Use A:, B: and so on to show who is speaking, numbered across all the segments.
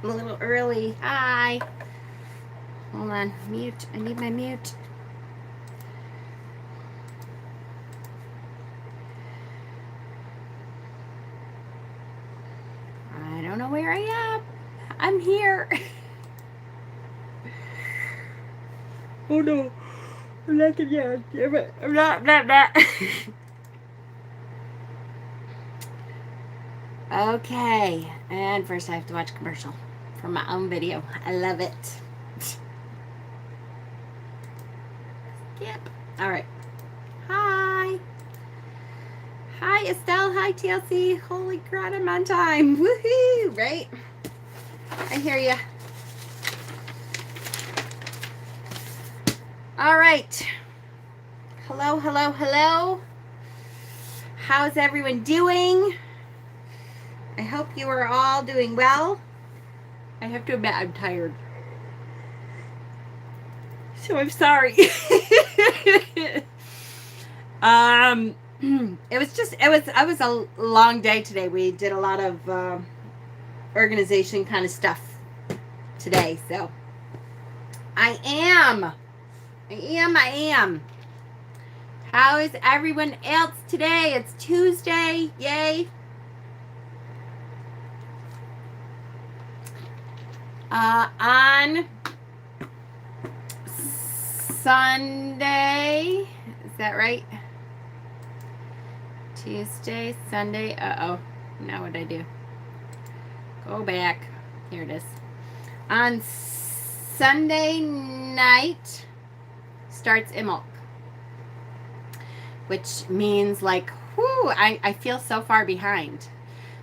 A: I'm a little early. Hi. Hold on. Mute. I need my mute. I don't know where I am. I'm here. Oh no. I'm not yet. I'm not. Okay. And first I have to watch a commercial for my own video. I love it. Yep. All right. Hi. Hi, Estelle. Hi, TLC. Holy crap, I'm on time. Woohoo, right? I hear you. All right. Hello, hello, hello. How's everyone doing? I hope you are all doing well. I have to admit I'm tired. So I'm sorry. It was a long day today. We did a lot of organization kind of stuff today. So I am. How is everyone else today? It's Tuesday. Yay. On Sunday, is that right? Tuesday, Sunday. Uh-oh. Now what did I do? Go back. Here it is. On Sunday night starts Imbolc, which means like, whoo, I feel so far behind.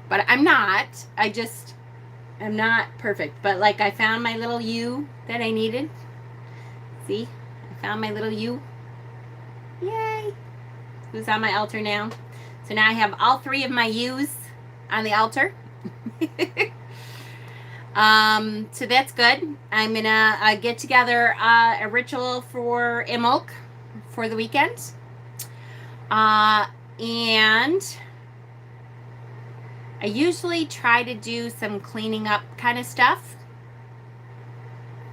A: But I'm not. I'm not perfect. But like I found my little U that I needed. See? I found my little U. Yay! Who's on my altar now? So now I have all 3 of my U's on the altar. So that's good. I'm gonna get together a ritual for Imbolc for the weekend. And I usually try to do some cleaning up kind of stuff.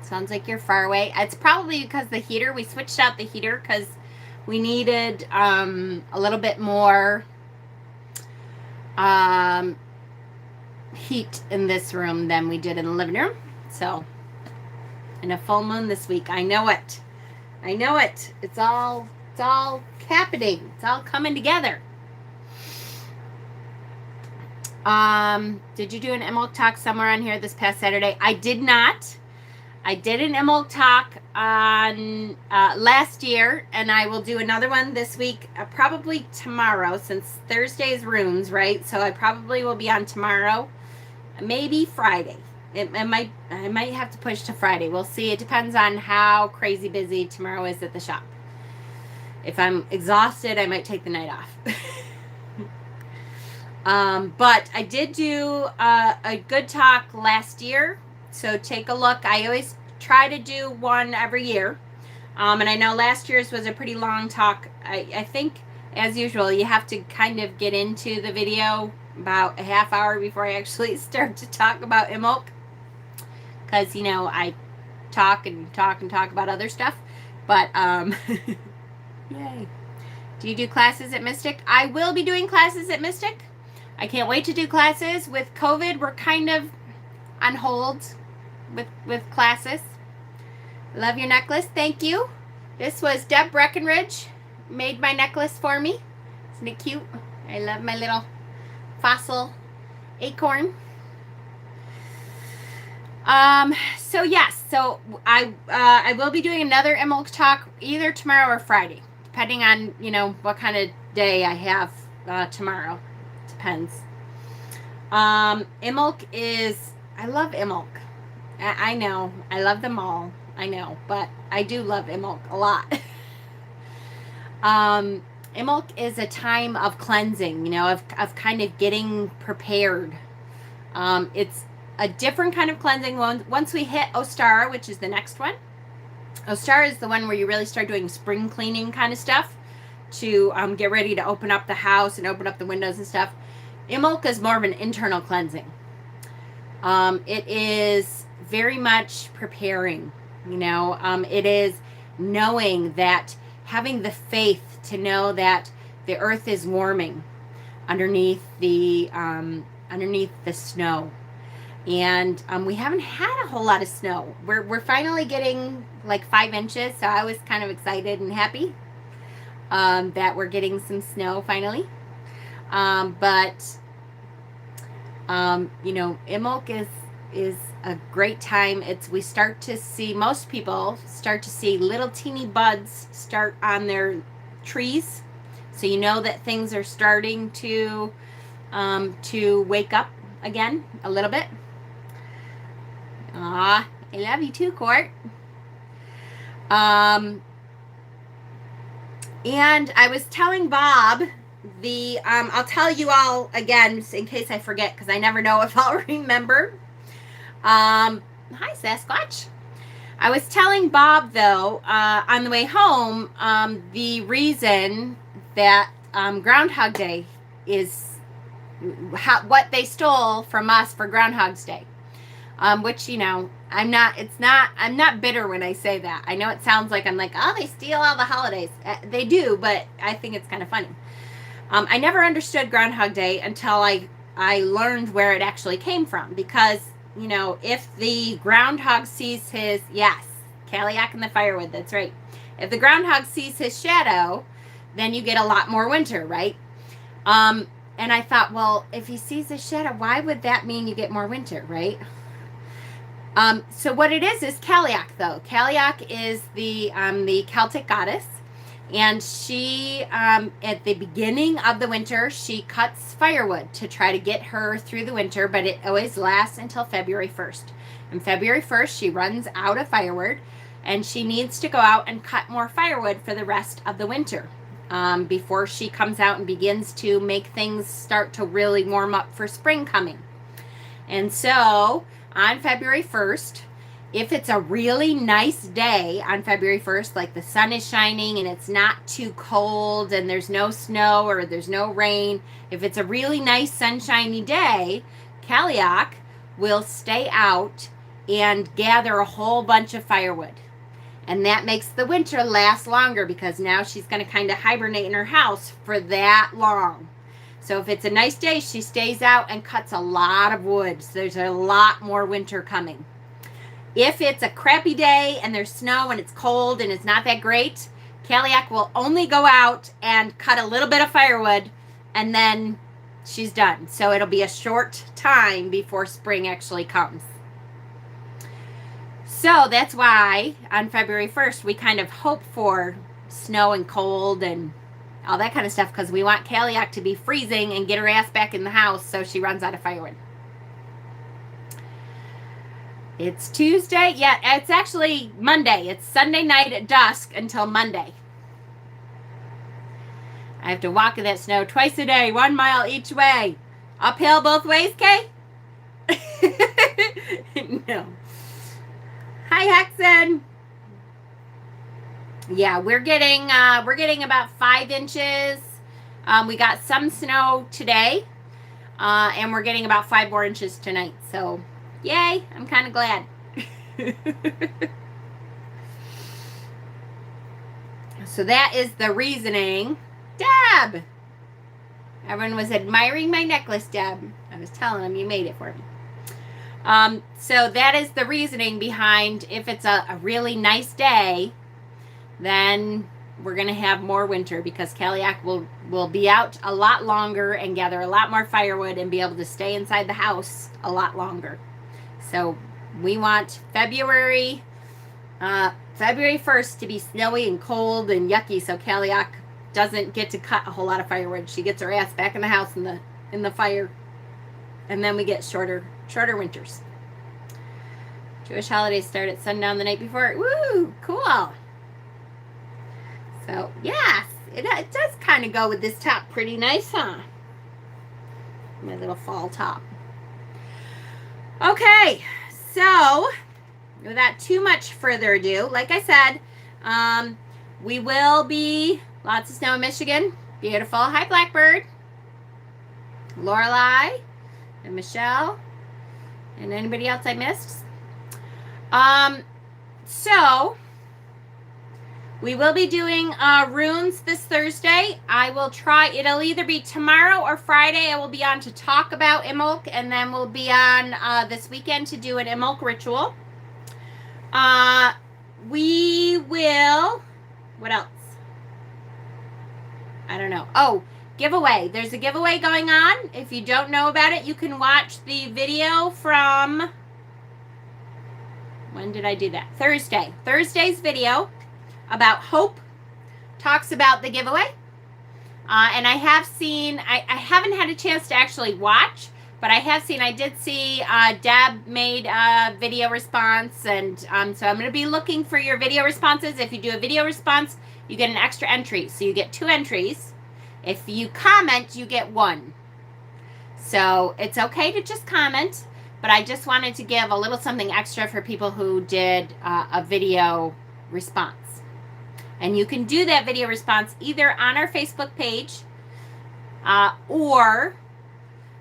A: Sounds like you're far away. It's probably because the heater, we switched out the heater because we needed a little bit more heat in this room than we did in the living room. So, in a full moon this week. I know it. It's all happening. It's all coming together. Did you do an Imbolc talk somewhere on here this past Saturday? I did not. I did an Imbolc talk on last year, and I will do another one this week, probably tomorrow, since Thursday's rooms, right? So I probably will be on tomorrow, maybe Friday. I might have to push to Friday. We'll see. It depends on how crazy busy tomorrow is at the shop. If I'm exhausted, I might take the night off. But I did do a good talk last year. So take a look. I always try to do one every year. And I know last year's was a pretty long talk. I think, as usual, you have to kind of get into the video about a half hour before I actually start to talk about Imbolc. Because, I talk about other stuff. But, yay. Do you do classes at Mystic? I will be doing classes at Mystic. I can't wait to do classes. With COVID, we're kind of on hold with classes. Love your necklace. Thank you. This was Deb Breckenridge. Made my necklace for me. Isn't it cute? I love my little fossil acorn. So yes, so I will be doing another Imbolc talk either tomorrow or Friday, depending on, what kind of day I have tomorrow. Depends. Imbolc is, I love Imbolc. I know, I love them all. I know, but I do love Imbolc a lot. Imbolc is a time of cleansing, of kind of getting prepared. It's a different kind of cleansing. Once we hit Ostara, which is the next one. Ostara is the one where you really start doing spring cleaning kind of stuff to get ready to open up the house and open up the windows and stuff. Imbolc is more of an internal cleansing. It is very much preparing, it is knowing that, having the faith to know that the earth is warming underneath the snow. And we haven't had a whole lot of snow. We're finally getting like 5 inches, so I was kind of excited and happy that we're getting some snow finally. But Imbolc is a great time. Most people start to see little teeny buds start on their trees, so you know that things are starting to wake up again a little bit. I love you too, Court. And I was telling Bob I'll tell you all again in case I forget, because I never know if I'll remember. Hi, Sasquatch. I was telling Bob, though, on the way home, the reason that Groundhog Day is what they stole from us for Groundhog's Day. Which, I'm not bitter when I say that. I know it sounds like I'm like, oh, they steal all the holidays. They do, but I think it's kind of funny. I never understood Groundhog Day until I learned where it actually came from. Because, if the groundhog sees Cailleach and the firewood, that's right. If the groundhog sees his shadow, then you get a lot more winter, right? And I thought, well, if he sees his shadow, why would that mean you get more winter, right? So what it is Cailleach, though. Cailleach is the Celtic goddess, and she, at the beginning of the winter, she cuts firewood to try to get her through the winter, but it always lasts until February 1st. And February 1st, she runs out of firewood, and she needs to go out and cut more firewood for the rest of the winter, before she comes out and begins to make things start to really warm up for spring coming. And so on February 1st, if it's a really nice day on February 1st, like the sun is shining and it's not too cold and there's no snow or there's no rain, if it's a really nice sunshiny day, Cailleach will stay out and gather a whole bunch of firewood. And that makes the winter last longer, because now she's going to kind of hibernate in her house for that long. So if it's a nice day, she stays out and cuts a lot of wood. So there's a lot more winter coming. If it's a crappy day and there's snow and it's cold and it's not that great, Cailleach will only go out and cut a little bit of firewood, and then she's done. So it'll be a short time before spring actually comes. So that's why on February 1st, we kind of hope for snow and cold and all that kind of stuff, because we want Cailleach to be freezing and get her ass back in the house so she runs out of firewood. It's Tuesday. Yeah, it's actually Monday. It's Sunday night at dusk until Monday. I have to walk in that snow twice a day, 1 mile each way. Uphill both ways, Kay? No. Hi, Hexen. Yeah, we're getting about 5 inches. We got some snow today, and we're getting about 5 more inches tonight. So, yay! I'm kind of glad. So that is the reasoning. Deb! Everyone was admiring my necklace, Deb. I was telling them you made it for me. So that is the reasoning behind, if it's a really nice day, then we're going to have more winter, because Cailleach will be out a lot longer and gather a lot more firewood and be able to stay inside the house a lot longer. So we want February 1st to be snowy and cold and yucky, so Cailleach doesn't get to cut a whole lot of firewood. She gets her ass back in the house in the fire, and then we get shorter winters. Jewish holidays start at sundown the night before. Woo! Cool. So, yes, it does kind of go with this top pretty nice, huh? My little fall top. Okay, so without too much further ado, like I said, we will be lots of snow in Michigan. Beautiful. Hi, Blackbird. Lorelei and Michelle. And anybody else I missed? So we will be doing runes this Thursday. I will try, it'll either be tomorrow or Friday. I will be on to talk about Imbolc, and then we'll be on this weekend to do an Imbolc ritual. We will, what else? I don't know. Oh, giveaway. There's a giveaway going on. If you don't know about it, you can watch the video from, when did I do that? Thursday. Thursday's video about hope talks about the giveaway. And I have seen, I haven't had a chance to actually watch, but I did see Deb made a video response. And so I'm going to be looking for your video responses. If you do a video response, you get an extra entry. So you get 2 entries. If you comment, you get 1. So it's okay to just comment, but I just wanted to give a little something extra for people who did a video response. And you can do that video response either on our Facebook page or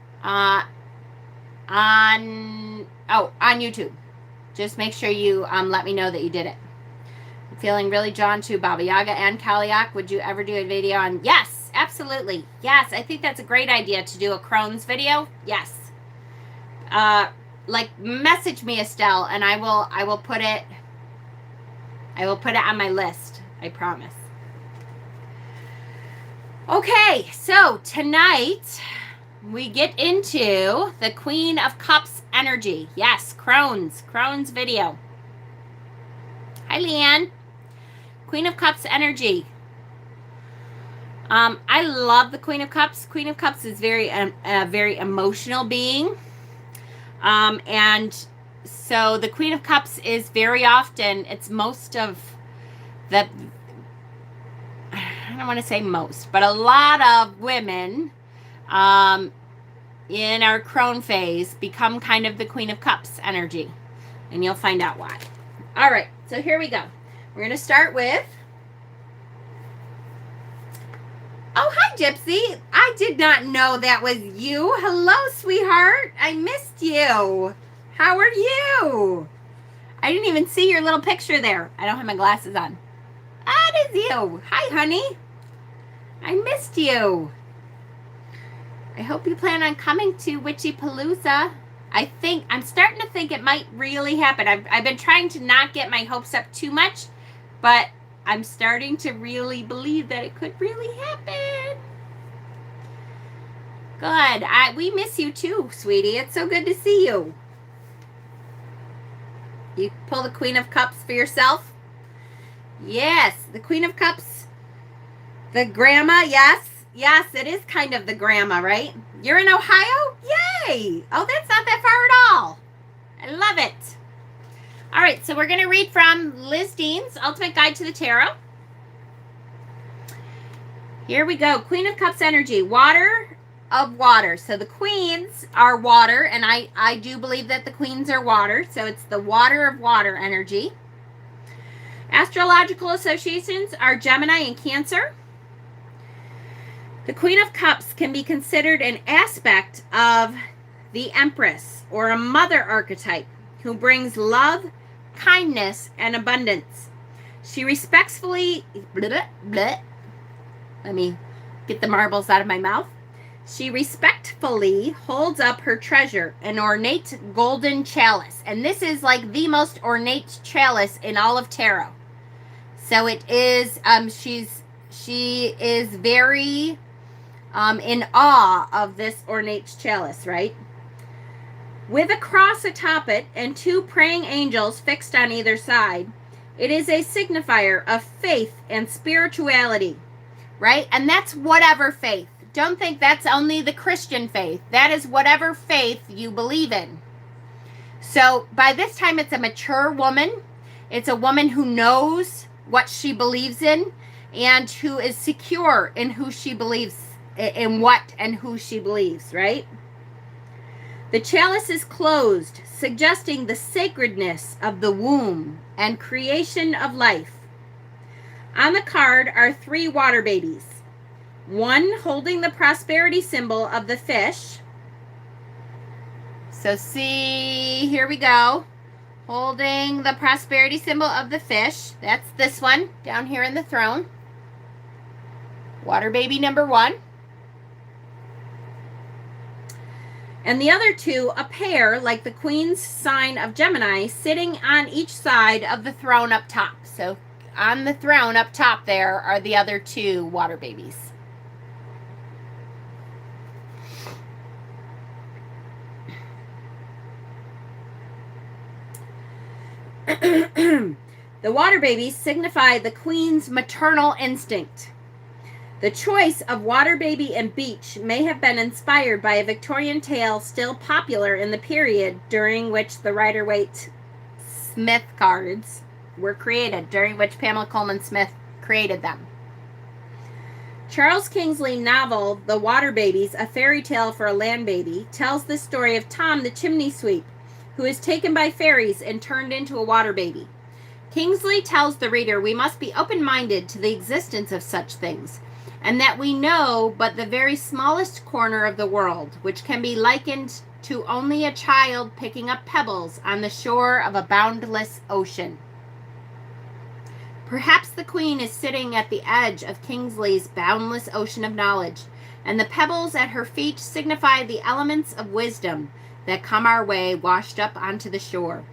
A: on YouTube. Just make sure you let me know that you did it. I'm feeling really drawn to Baba Yaga and Kaliak. Would you ever do a video on? Yes, absolutely. Yes, I think that's a great idea to do a Crohn's video. Yes. Like message me, Estelle, and I will put it on my list. I promise. Okay, so tonight we get into the Queen of Cups energy. Yes, Crohn's video. Hi, Leanne. Queen of Cups energy. I love the Queen of Cups. Queen of Cups is a very emotional being. And so the Queen of Cups is very often, it's most of the, I don't want to say most, but a lot of women in our Crohn phase become kind of the Queen of Cups energy. And you'll find out why. All right, so here we go. We're going to start with, oh, hi, Gypsy. I did not know that was you. Hello, sweetheart. I missed you. How are you? I didn't even see your little picture there. I don't have my glasses on. That is you. Hi, honey. I missed you. I hope you plan on coming to Witchy Palooza. I'm starting to think it might really happen. I've been trying to not get my hopes up too much, but I'm starting to really believe that it could really happen. Good. We miss you too, sweetie. It's so good to see you. You pull the Queen of Cups for yourself? Yes, the Queen of Cups. The grandma, yes. Yes, it is kind of the grandma, right? You're in Ohio? Yay! Oh, that's not that far at all. I love it. All right, so we're going to read from Liz Dean's Ultimate Guide to the Tarot. Here we go. Queen of Cups energy. Water of water. So the queens are water, and I do believe that the queens are water. So it's the water of water energy. Astrological associations are Gemini and Cancer. The Queen of Cups can be considered an aspect of the Empress or a mother archetype who brings love, kindness, and abundance. She respectfully, let me get the marbles out of my mouth. She respectfully holds up her treasure, an ornate golden chalice. And this is like the most ornate chalice in all of tarot. So it is, she is very in awe of this ornate chalice, right? With a cross atop it and 2 praying angels fixed on either side, it is a signifier of faith and spirituality, right? And that's whatever faith. Don't think that's only the Christian faith. That is whatever faith you believe in. So by this time, it's a mature woman. It's a woman who knows what she believes in and who is secure in who she believes in, what and who she believes, right? The chalice is closed, suggesting the sacredness of the womb and creation of life. On the card are 3 water babies. One holding the prosperity symbol of the fish. So see, here we go. Holding the prosperity symbol of the fish. That's this one down here in the throne. Water baby number 1. And the other 2, a pair, like the Queen's sign of Gemini, sitting on each side of the throne up top. So on the throne up top there are the other 2 water babies. The water babies signify the Queen's maternal instinct. The choice of water baby and beach may have been inspired by a Victorian tale still popular in the period during which the Rider-Waite Smith cards were created, during which Pamela Colman Smith created them. Charles Kingsley's novel, The Water Babies, A Fairy Tale for a Land Baby, tells the story of Tom the chimney sweep, who is taken by fairies and turned into a water baby. Kingsley tells the reader we must be open-minded to the existence of such things, and that we know but the very smallest corner of the world, which can be likened to only a child picking up pebbles on the shore of a boundless ocean. Perhaps the Queen is sitting at the edge of Kingsley's boundless ocean of knowledge, and the pebbles at her feet signify the elements of wisdom that come our way washed up onto the shore.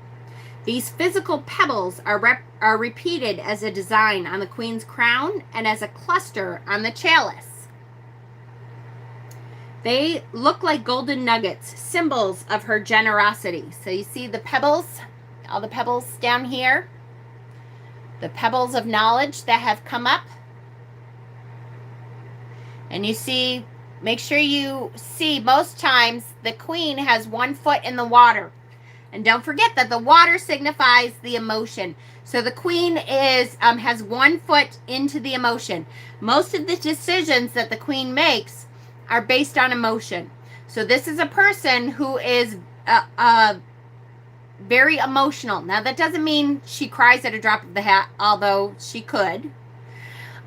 A: These physical pebbles are repeated as a design on the Queen's crown and as a cluster on the chalice. They look like golden nuggets, symbols of her generosity. So you see the pebbles, all the pebbles down here, the pebbles of knowledge that have come up. And you see, make sure you see most times the Queen has 1 foot in the water. And don't forget that the water signifies the emotion. So the Queen has 1 foot into the emotion. Most of the decisions that the Queen makes are based on emotion. So this is a person who is very emotional. Now that doesn't mean she cries at a drop of the hat, although she could.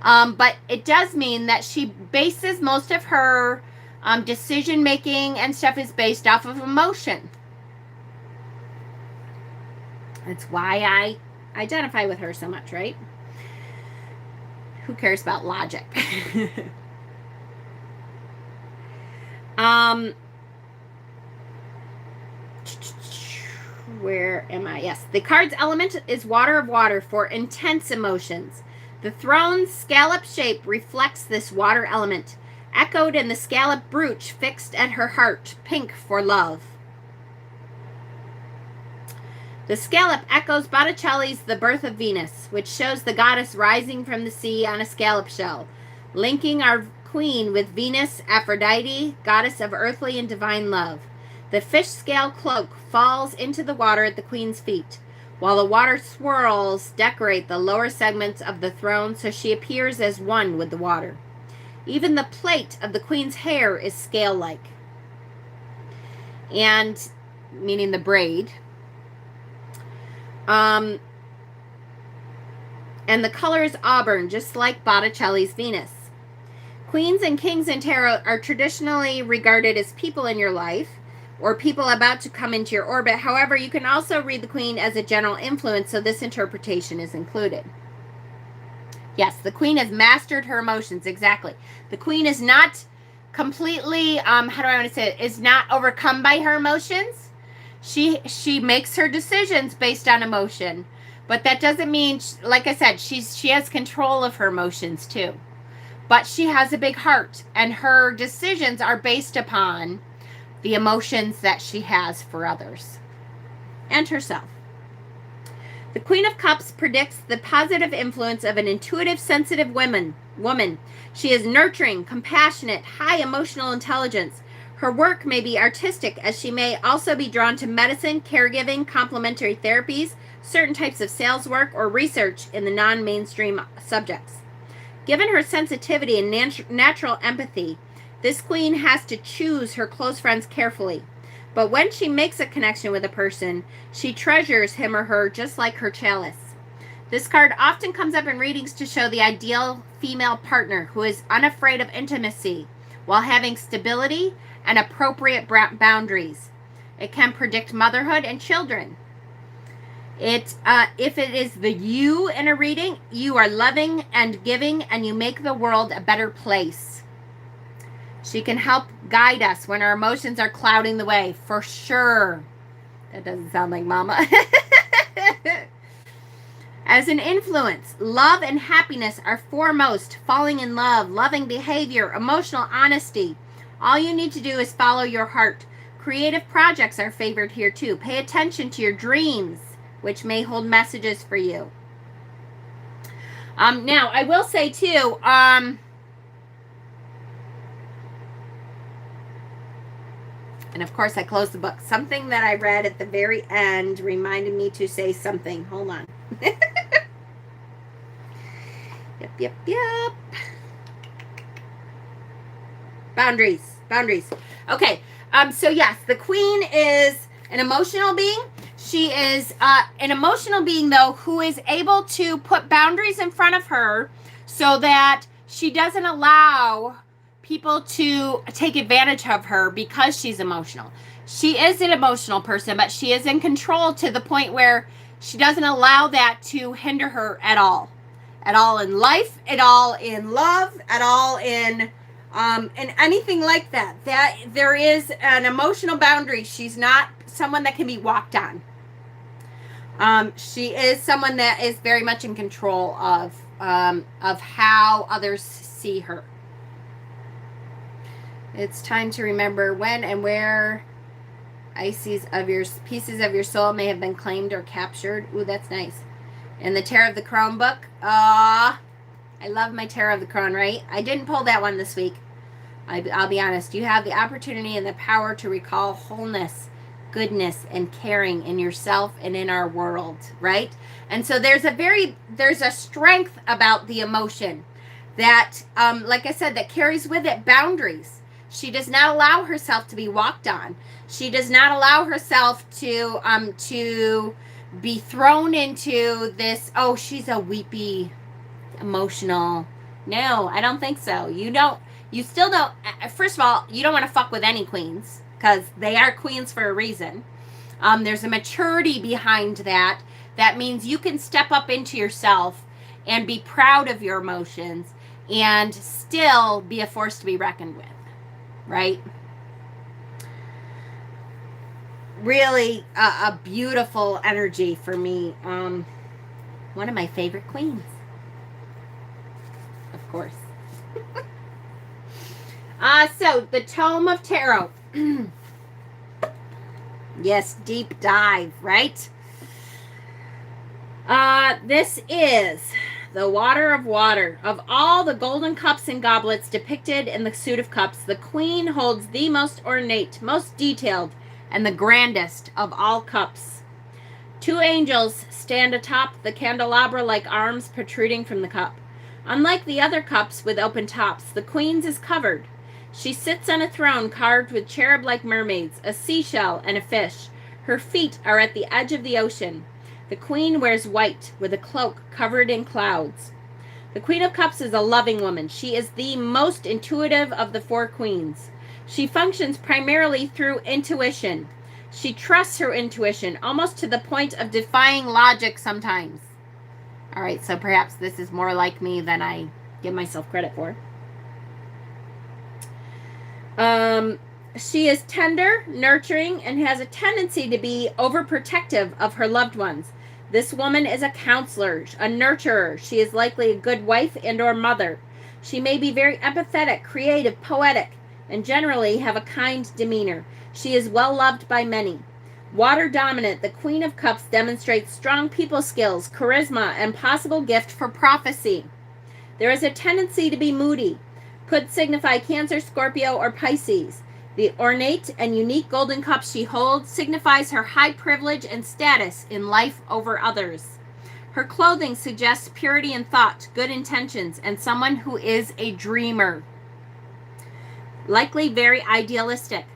A: But it does mean that she bases most of her decision making and stuff is based off of emotion. That's why I identify with her so much, right? Who cares about logic? Where am I? Yes. The card's element is water of water for intense emotions. The throne's scallop shape reflects this water element, echoed in the scallop brooch fixed at her heart, pink for love. The scallop echoes Botticelli's The Birth of Venus, which shows the goddess rising from the sea on a scallop shell, linking our Queen with Venus, Aphrodite, goddess of earthly and divine love. The fish scale cloak falls into the water at the Queen's feet, while the water swirls decorate the lower segments of the throne so she appears as one with the water. Even the plait of the Queen's hair is scale-like, and meaning the braid. And the color is auburn, just like Botticelli's Venus. Queens and kings in tarot are traditionally regarded as people in your life or people about to come into your orbit. However, you can also read the Queen as a general influence, so this interpretation is included. Yes, the Queen has mastered her emotions. Exactly. The Queen is not completely, how do I want to say it, is not overcome by her emotions. She makes her decisions based on emotion, but that doesn't mean, like I said, she has control of her emotions too. But she has a big heart, and her decisions are based upon the emotions that she has for others and herself. The Queen of Cups predicts the positive influence of an intuitive, sensitive woman. She is nurturing, compassionate, high emotional intelligence. Her work may be artistic, as she may also be drawn to medicine, caregiving, complementary therapies, certain types of sales work, or research in the non-mainstream subjects. Given her sensitivity and natural empathy, this Queen has to choose her close friends carefully. But when she makes a connection with a person, she treasures him or her just like her chalice. This card often comes up in readings to show the ideal female partner who is unafraid of intimacy while having stability and appropriate boundaries. It can predict motherhood and children. If it is the you in a reading, you are loving and giving, and you make the world a better place. She can help guide us when our emotions are clouding the way, for sure. That doesn't sound like Mama. As an influence, love and happiness are foremost. Falling in love, loving behavior, emotional honesty. All you need to do is follow your heart. Creative projects are favored here too. Pay attention to your dreams, which may hold messages for you. Now, I will say too, and of course I closed the book. Something that I read at the very end reminded me to say something. Hold on. Yep. Boundaries. Okay. So yes, the queen is an emotional being. She is an emotional being, though, who is able to put boundaries in front of her so that she doesn't allow people to take advantage of her because she's emotional. She is an emotional person, but she is in control to the point where she doesn't allow that to hinder her at all. At all in life, at all in love, at all in anything like that. That there is an emotional boundary. She's not someone that can be walked on. She is someone that is very much in control of how others see her. It's time to remember when and where pieces of your soul may have been claimed or captured. Ooh, that's nice. In the Tarot of the Crone book. I love my Tarot of the Crone, right? I didn't pull that one this week. I'll be honest. You have the opportunity and the power to recall wholeness, goodness, and caring in yourself and in our world, right? And so there's a strength about the emotion that, like I said, that carries with it boundaries. She does not allow herself to be walked on. She does not allow herself to be thrown into this, oh, she's a weepy, emotional. No, I don't think so. You still don't, first of all, you don't want to fuck with any queens because they are queens for a reason. There's a maturity behind that. That means you can step up into yourself and be proud of your emotions and still be a force to be reckoned with, right? Really a beautiful energy for me. One of my favorite queens, of course. So the Tome of Tarot. Yes, deep dive, right? This is the Water of Water. Of all the golden cups and goblets depicted in the suit of cups, the queen holds the most ornate, most detailed, and the grandest of all cups. Two angels stand atop the candelabra like arms protruding from the cup. Unlike the other cups with open tops, the queen's is covered. She sits on a throne carved with cherub-like mermaids, a seashell, and a fish. Her feet are at the edge of the ocean. The queen wears white, with a cloak covered in clouds. The Queen of Cups is a loving woman. She is the most intuitive of the four queens. She functions primarily through intuition. She trusts her intuition, almost to the point of defying logic sometimes. All right, so perhaps this is more like me than I give myself credit for. She is tender, nurturing, and has a tendency to be overprotective of her loved ones. This woman is a counselor, a nurturer. She is likely a good wife and or mother. She may be very empathetic, creative, poetic, and generally have a kind demeanor. She is well loved by many. Water dominant, the Queen of Cups demonstrates strong people skills, charisma, and possible gift for prophecy. There is a tendency to be moody. Could signify Cancer, Scorpio, or Pisces. The ornate and unique golden cup she holds signifies her high privilege and status in life over others. Her clothing suggests purity in thought, good intentions, and someone who is a dreamer. Likely very idealistic.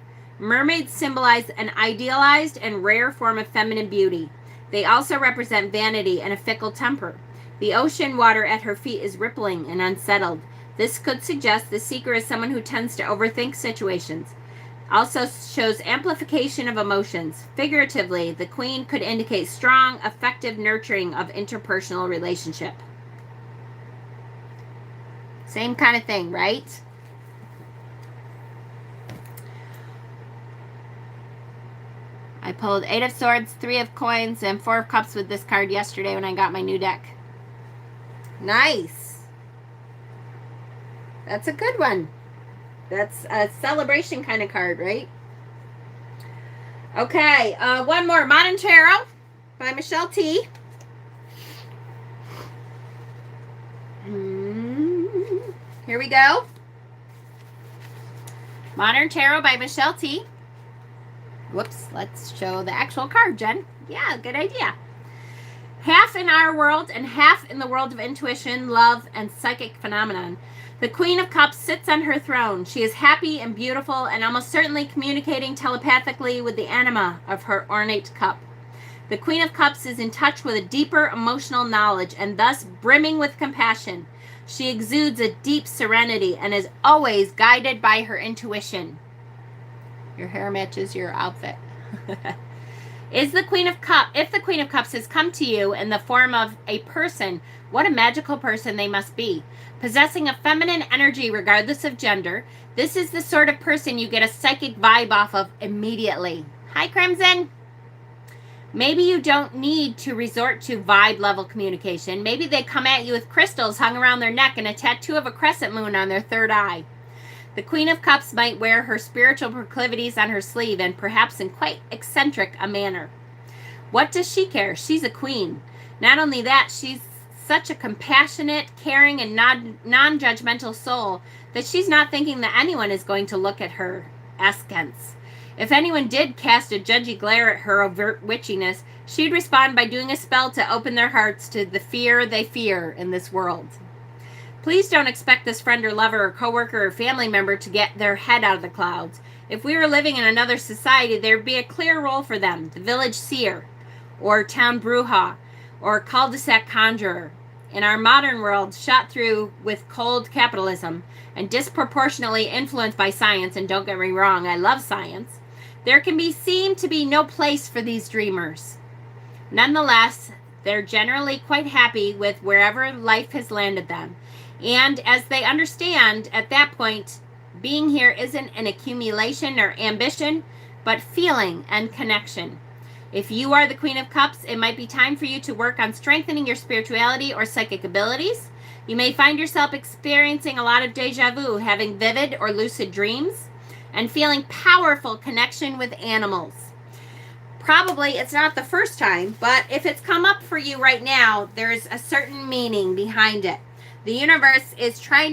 A: Mermaids symbolize an idealized and rare form of feminine beauty. They also represent vanity and a fickle temper. The ocean water at her feet is rippling and unsettled. This could suggest the seeker is someone who tends to overthink situations. Also shows amplification of emotions. Figuratively, the Queen could indicate strong, effective nurturing of interpersonal relationship. Same kind of thing, right? I pulled 8 of Swords, 3 of Coins, and 4 of Cups with this card yesterday when I got my new deck. Nice. That's a good one. That's a celebration kind of card, right? Okay, one more. Modern Tarot by Michelle T. Here we go. Modern Tarot by Michelle T. Whoops, let's show the actual card, Jen. Yeah, good idea. Half in our world and half in the world of intuition, love, and psychic phenomenon. The Queen of Cups sits on her throne. She is happy and beautiful and almost certainly communicating telepathically with the anima of her ornate cup. The Queen of Cups is in touch with a deeper emotional knowledge and thus brimming with compassion. She exudes a deep serenity and is always guided by her intuition. Your hair matches your outfit. If the Queen of Cups has come to you in the form of a person, what a magical person they must be. Possessing a feminine energy regardless of gender, this is the sort of person you get a psychic vibe off of immediately. Hi, Crimson. Maybe you don't need to resort to vibe level communication. Maybe they come at you with crystals hung around their neck and a tattoo of a crescent moon on their third eye. The Queen of Cups might wear her spiritual proclivities on her sleeve and perhaps in quite eccentric a manner. What does she care? She's a queen. Not only that, she's such a compassionate, caring, and non-judgmental soul that she's not thinking that anyone is going to look at her askance. If anyone did cast a judgy glare at her overt witchiness, she'd respond by doing a spell to open their hearts to the fear they fear in this world. Please don't expect this friend or lover or coworker or family member to get their head out of the clouds. If we were living in another society, there'd be a clear role for them, the village seer, or town bruja, or cul-de-sac conjurer. In our modern world, shot through with cold capitalism and disproportionately influenced by science, and don't get me wrong, I love science, there can seem to be no place for these dreamers. Nonetheless, they're generally quite happy with wherever life has landed them. And as they understand, at that point, being here isn't an accumulation or ambition, but feeling and connection. If you are the Queen of Cups, it might be time for you to work on strengthening your spirituality or psychic abilities. You may find yourself experiencing a lot of deja vu, having vivid or lucid dreams, and feeling powerful connection with animals. Probably it's not the first time, but if it's come up for you right now, there's a certain meaning behind it. The universe is trying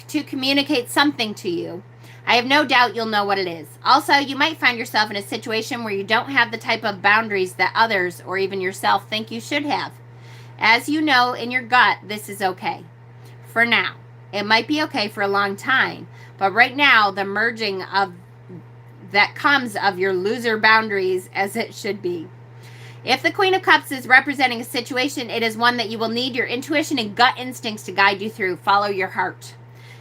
A: to communicate something to you. I have no doubt you'll know what it is. Also, you might find yourself in a situation where you don't have the type of boundaries that others or even yourself think you should have. As you know in your gut, this is okay. For now. It might be okay for a long time, but right now, the merging of that comes of your loser boundaries as it should be. If the Queen of Cups is representing a situation, it is one that you will need your intuition and gut instincts to guide you through. Follow your heart.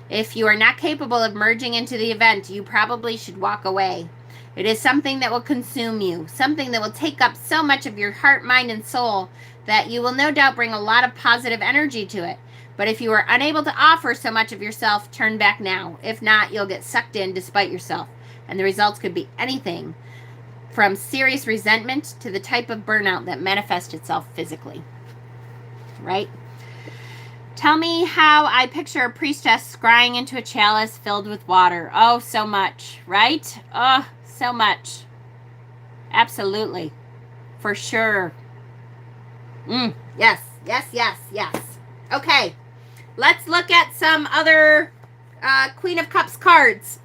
A: If you are not capable of merging into the event, you probably should walk away. It is something that will consume you, something that will take up so much of your heart, mind, and soul that you will no doubt bring a lot of positive energy to it. But if you are unable to offer so much of yourself, turn back now. If not, you'll get sucked in despite yourself. And the results could be anything from serious resentment to the type of burnout that manifests itself physically. Right? Tell me how I picture a priestess scrying into a chalice filled with water. Oh, so much, right? Oh, so much. Absolutely. For sure. Yes, yes, yes, yes. Okay, let's look at some other Queen of Cups cards,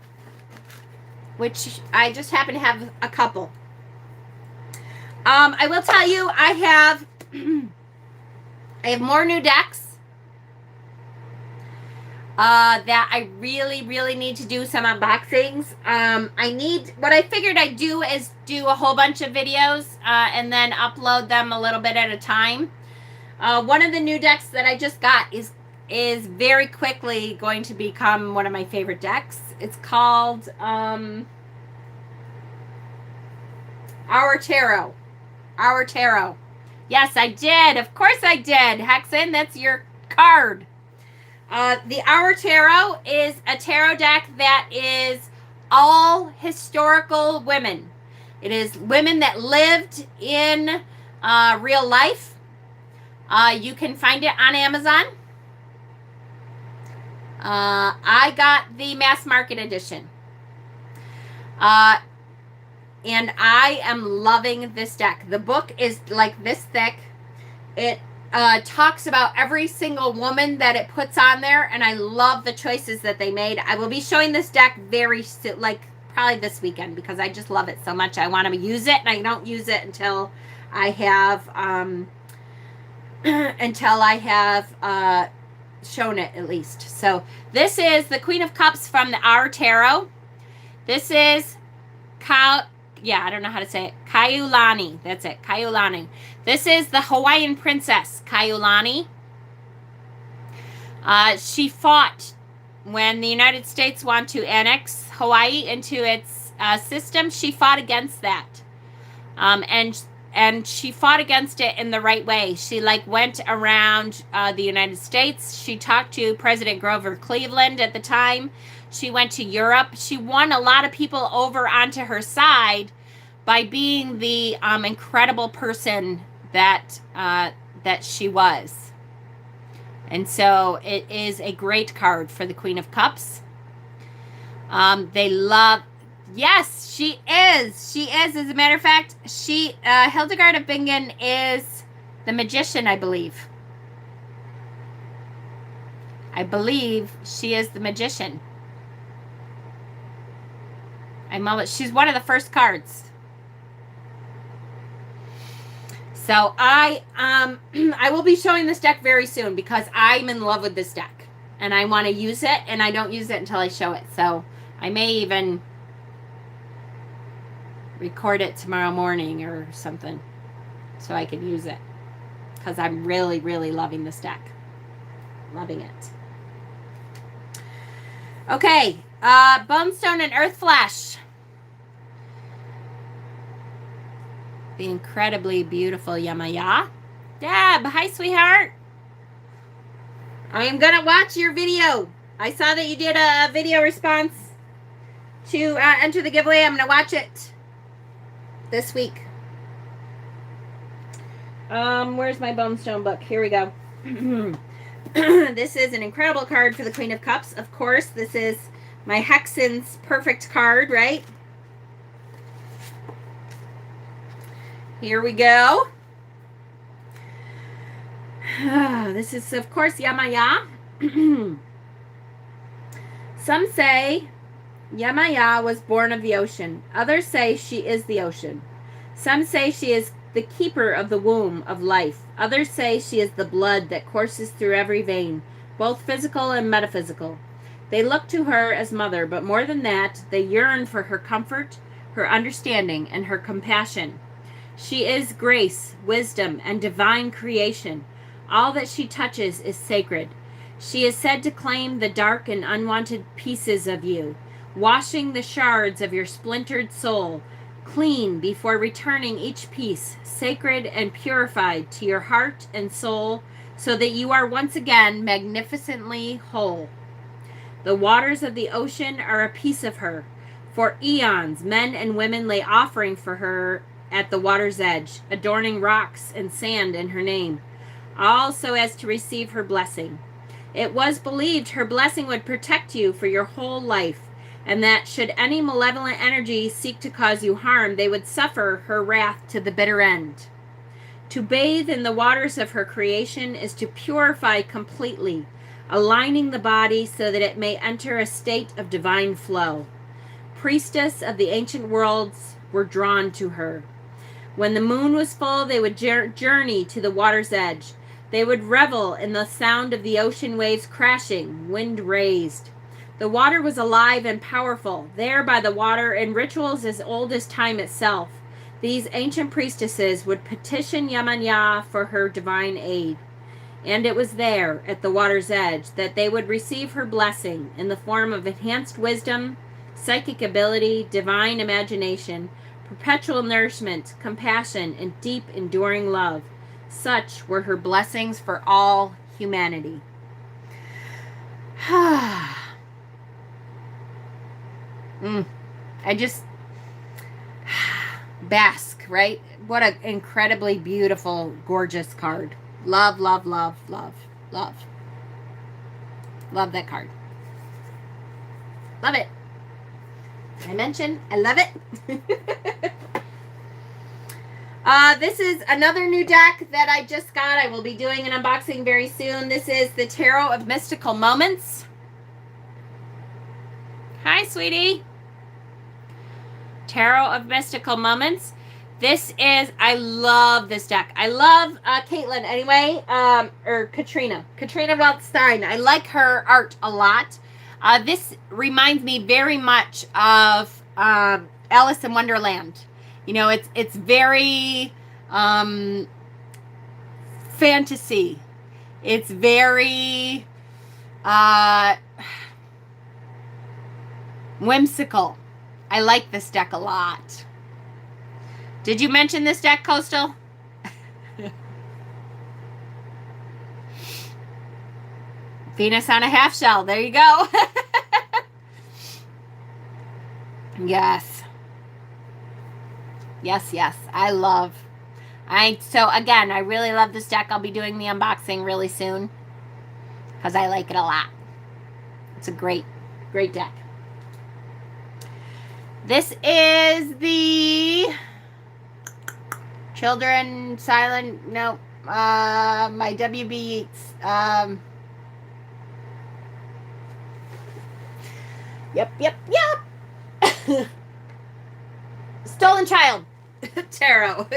A: which I just happen to have a couple. I will tell you, I have more new decks that I really, really need to do some unboxings. What I figured I'd do is do a whole bunch of videos and then upload them a little bit at a time. One of the new decks that I just got is very quickly going to become one of my favorite decks. It's called Our Tarot. Our Tarot. Yes, I did. Of course I did. Hexen, that's your card. The Our Tarot is a tarot deck that is all historical women. It is women that lived in real life. You can find it on Amazon. I got the mass market edition. And I am loving this deck. The book is like this thick. It talks about every single woman that it puts on there, and I love the choices that they made. I will be showing this deck very soon, like probably this weekend, because I just love it so much. I want to use it, and I don't use it until I have shown it at least. So this is the Queen of Cups from the Our Tarot. This is I don't know how to say it. Kaiulani. That's it. Kaiulani. This is the Hawaiian princess, Kaiulani. She fought when the United States wanted to annex Hawaii into its system. She fought against that. And she fought against it in the right way. She went around the United States. She talked to President Grover Cleveland at the time. She went to Europe. She won a lot of people over onto her side by being the incredible person that she was. And so it is a great card for the Queen of Cups. They love... Yes, she is. She is. As a matter of fact, Hildegard of Bingen is the magician, I believe. I believe she is the magician. She's one of the first cards. So I will be showing this deck very soon because I'm in love with this deck. And I want to use it, and I don't use it until I show it. So I may even record it tomorrow morning or something so I can use it. Because I'm really, really loving this deck. Loving it. Okay. Bonestone and Earth Flash. The incredibly beautiful Yamaya. Deb, hi, sweetheart. I am going to watch your video. I saw that you did a video response to enter the giveaway. I'm going to watch it this week. Where's my Bonestone book? Here we go. This is an incredible card for the Queen of Cups. Of course, this is my Hexen's perfect card, right? Here we go. This is, of course, Yamaya. Some say Yamaya was born of the ocean. Others say she is the ocean. Some say she is the keeper of the womb of life. Others say she is the blood that courses through every vein, both physical and metaphysical. They look to her as mother, but more than that, they yearn for her comfort, her understanding, and her compassion. She is grace, wisdom, and divine creation. All that she touches is sacred. She is said to claim the dark and unwanted pieces of you, washing the shards of your splintered soul clean before returning each piece, sacred and purified to your heart and soul, so that you are once again magnificently whole. The waters of the ocean are a piece of her. For eons, men and women lay offering for her at the water's edge, adorning rocks and sand in her name, all so as to receive her blessing. It was believed her blessing would protect you for your whole life, and that should any malevolent energy seek to cause you harm, they would suffer her wrath to the bitter end. To bathe in the waters of her creation is to purify completely, aligning the body so that it may enter a state of divine flow. Priestess of the ancient worlds were drawn to her. When the moon was full, they would journey to the water's edge. They would revel in the sound of the ocean waves crashing, wind raised. The water was alive and powerful, there by the water in rituals as old as time itself. These ancient priestesses would petition Yamanya for her divine aid. And it was there, at the water's edge, that they would receive her blessing in the form of enhanced wisdom, psychic ability, divine imagination, perpetual nourishment, compassion, and deep, enduring love. Such were her blessings for all humanity. I just bask, right? What an incredibly beautiful, gorgeous card. Love, love, love, love, love. Love that card. Love it. I mentioned I love it. This is another new deck that I just got. I will be doing an unboxing very soon. This is the Tarot of Mystical Moments. Hi, sweetie. Tarot of Mystical Moments. This is, I love this deck. I love Caitlin anyway, or Katrina Waldstein. I like her art a lot. This reminds me very much of Alice in Wonderland. You know, it's very fantasy. It's very whimsical. I like this deck a lot. Did you mention this deck, Coastal? Venus on a half shell. There you go. Yes. Yes, yes. So again, I really love this deck. I'll be doing the unboxing really soon because I like it a lot. It's a great, great deck. This is the Children Silent, no, my WB, yep. Stolen Child Tarot.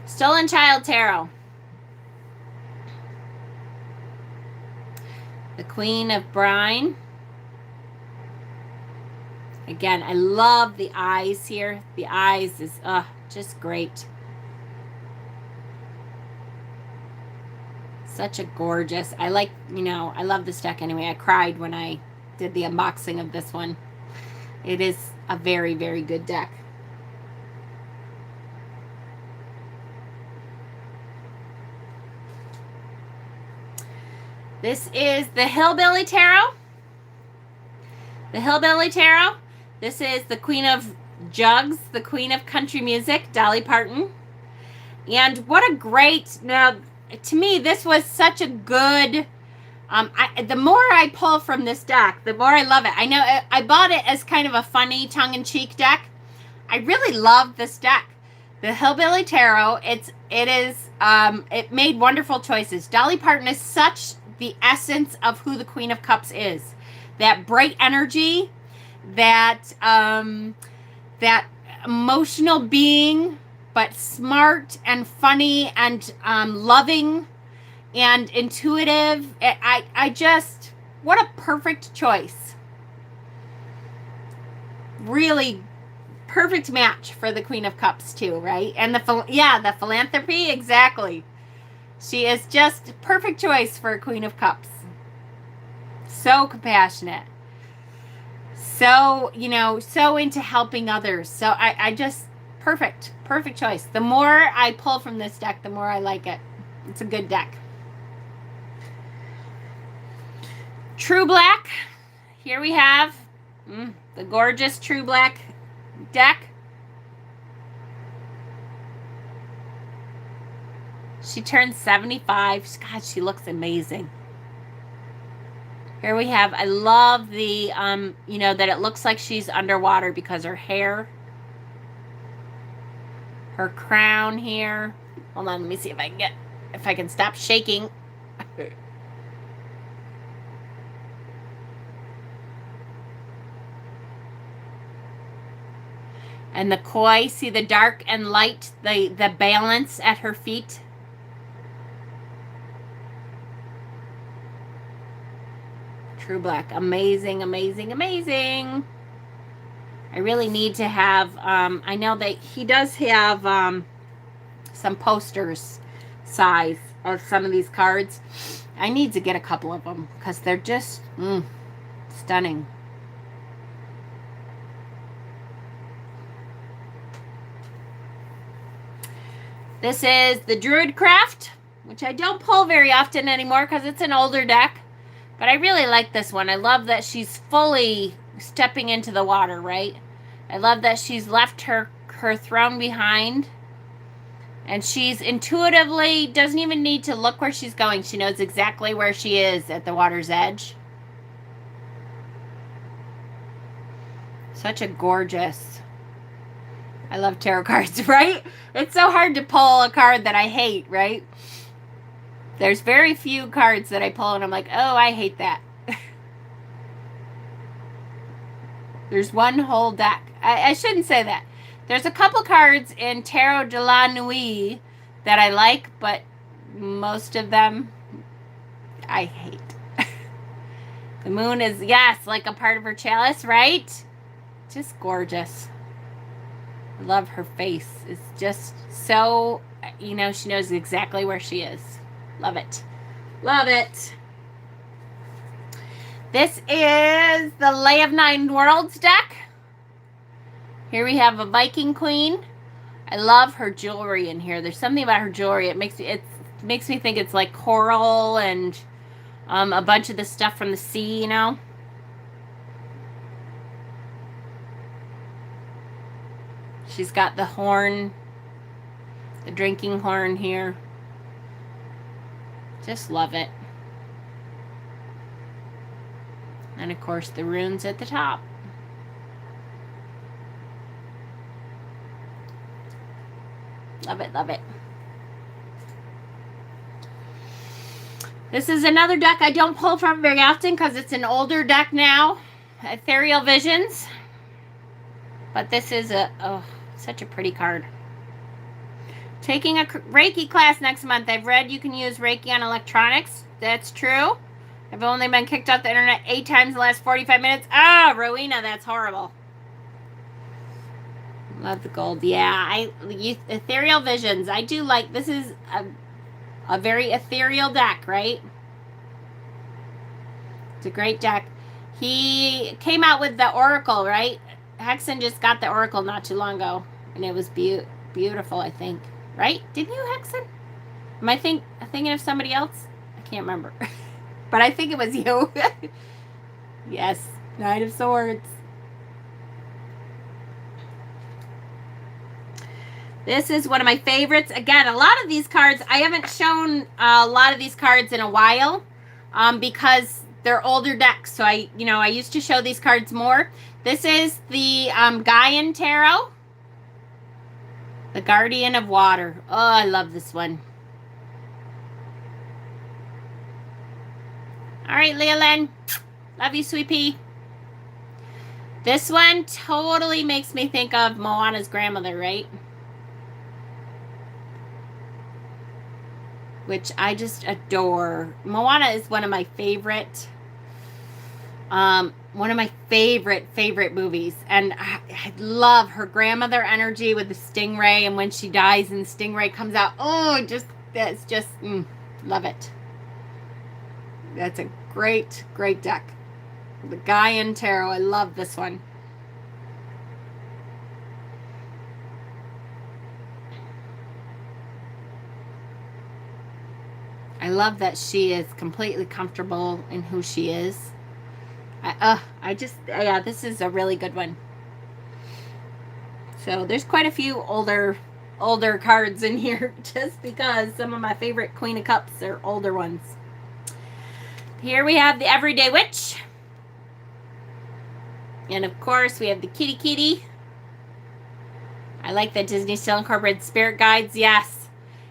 A: Stolen Child Tarot. The Queen of Brine. Again, I love the eyes here. The eyes is just great. Such a gorgeous. I like, I love this deck anyway. I cried when I did the unboxing of this one. It is a very, very good deck. This is the Hillbilly Tarot. The Hillbilly Tarot. This is the Queen of Jugs, the Queen of Country Music, Dolly Parton. And what a great, now, to me, this was such a good, the more I pull from this deck, the more I love it. I know I bought it as kind of a funny tongue-in-cheek deck. I really love this deck. The Hillbilly Tarot, it made wonderful choices. Dolly Parton is such the essence of who the Queen of Cups is. That bright energy, that emotional being, but smart and funny and loving and intuitive. I just, what a perfect choice. Really perfect match for the Queen of Cups too, right? And the philanthropy, exactly. She is just perfect choice for a Queen of Cups. So compassionate. So, so into helping others. So I just, perfect choice. The more I pull from this deck, the more I like it. It's a good deck. True Black. Here we have the gorgeous True Black deck. She turned 75. God, she looks amazing. Here we have, I love the, that it looks like she's underwater because her hair, her crown here. Hold on, let me see if I can stop shaking. And the koi, see the dark and light, the balance at her feet. True Black. Amazing, amazing, amazing. I really need to have, I know that he does have some posters size of some of these cards. I need to get a couple of them because they're just stunning. This is the Druidcraft, which I don't pull very often anymore because it's an older deck. But I really like this one. I love that she's fully stepping into the water, right? I love that she's left her throne behind. And she's intuitively, doesn't even need to look where she's going. She knows exactly where she is at the water's edge. Such a gorgeous. I love tarot cards, right? It's so hard to pull a card that I hate, right? There's very few cards that I pull and I'm like, oh, I hate that. There's one whole deck. I shouldn't say that. There's a couple cards in Tarot de la Nuit that I like, but most of them I hate. The moon is, yes, like a part of her chalice, right? Just gorgeous. I love her face. It's just so, you know, she knows exactly where she is. Love it. Love it. This is the Lay of Nine Worlds deck. Here we have a Viking Queen. I love her jewelry in here. There's something about her jewelry. It makes me think it's like coral and a bunch of the stuff from the sea, you know. She's got the horn, the drinking horn here. Just love it. And of course the runes at the top. Love it, love it. This is another deck I don't pull from very often because it's an older deck now. Ethereal Visions. But this is such a pretty card. Taking a Reiki class next month. I've read you can use Reiki on electronics. That's true. I've only been kicked off the internet 8 times in the last 45 minutes. Ah, Rowena, that's horrible. Love the gold. Yeah, Ethereal Visions. I do like, this is a very ethereal deck, right? It's a great deck. He came out with the Oracle, right? Hexen just got the Oracle not too long ago. And it was beautiful, I think. Right? Didn't you, Hexen? Am I thinking of somebody else? I can't remember. But I think it was you. Yes. Knight of Swords. This is one of my favorites. Again, a lot of these cards, I haven't shown a lot of these cards in a while because they're older decks. So I used to show these cards more. This is the Gaian Tarot. The Guardian of Water. Oh, I love this one. All right, Leolyn. Love you, sweet pea. This one totally makes me think of Moana's grandmother, right? Which I just adore. Moana is one of my favorite movies. And I love her grandmother energy with the stingray, and when she dies and the stingray comes out, love it. That's a great deck. The Gaian Tarot. I love this one. I love that she is completely comfortable in who she is. This is a really good one. So there's quite a few older cards in here just because some of my favorite Queen of Cups are older ones. Here we have the Everyday Witch. And of course we have the Kitty Kitty. I like that Disney still incorporated spirit guides. Yes.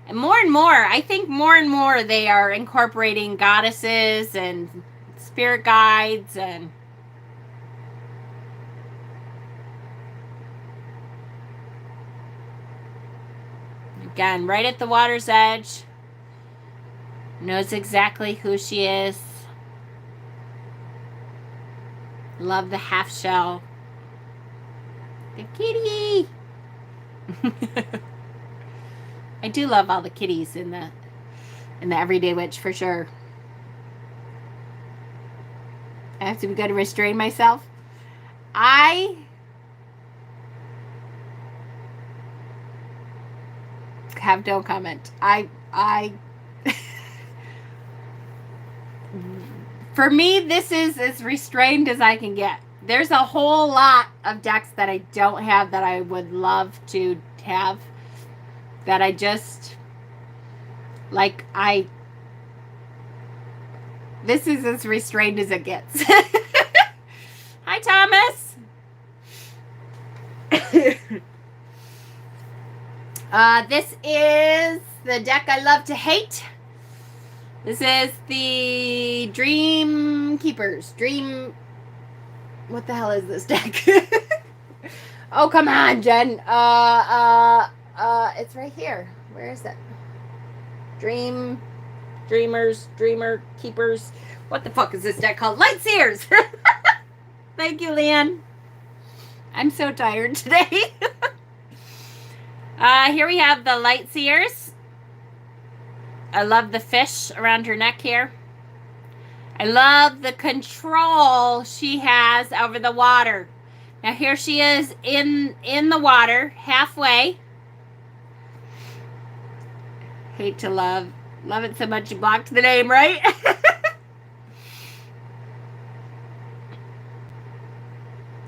A: And more, I think more and more they are incorporating goddesses and spirit guides and again, right at the water's edge. Knows exactly who she is. Love the half shell. The kitty. I do love all the kitties in the Everyday Witch for sure. I have to be good to restrain myself. I have no comment. For me, this is as restrained as I can get. There's a whole lot of decks that I don't have that I would love to have, that I just, like, this is as restrained as it gets. Hi, Thomas. This is the deck I love to hate. This is the Dream Keepers. What the hell is this deck? Oh, come on, Jen. It's right here. Where is it? Dreamer Keepers. What the fuck is this deck called? Lightseers. Thank you, Leanne. I'm so tired today. Here we have the Lightseers. I love the fish around her neck here. I love the control she has over the water. Now here she is in the water, halfway. Hate to love it so much you blocked the name, right?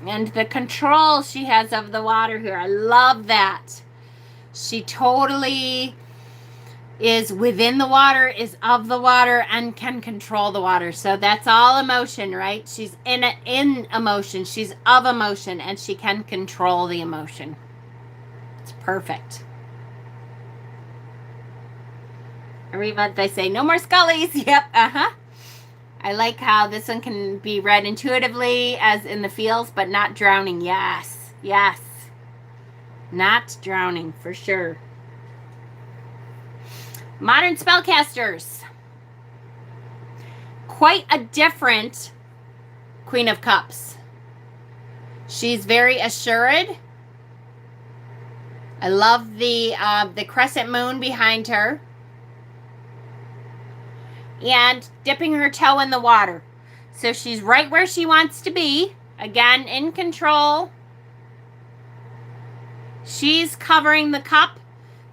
A: And the control she has of the water here. I love that. She totally is within the water, is of the water, and can control the water. So that's all emotion, right? She's in emotion. She's of emotion, and she can control the emotion. It's perfect. Every month I say, no more Scullies. Yep, I like how this one can be read intuitively as in the feels, but not drowning. Yes, yes. Not drowning, for sure. Modern Spellcasters. Quite a different Queen of Cups. She's very assured. I love the crescent moon behind her. And dipping her toe in the water. So she's right where she wants to be. Again, in control. She's covering the cup.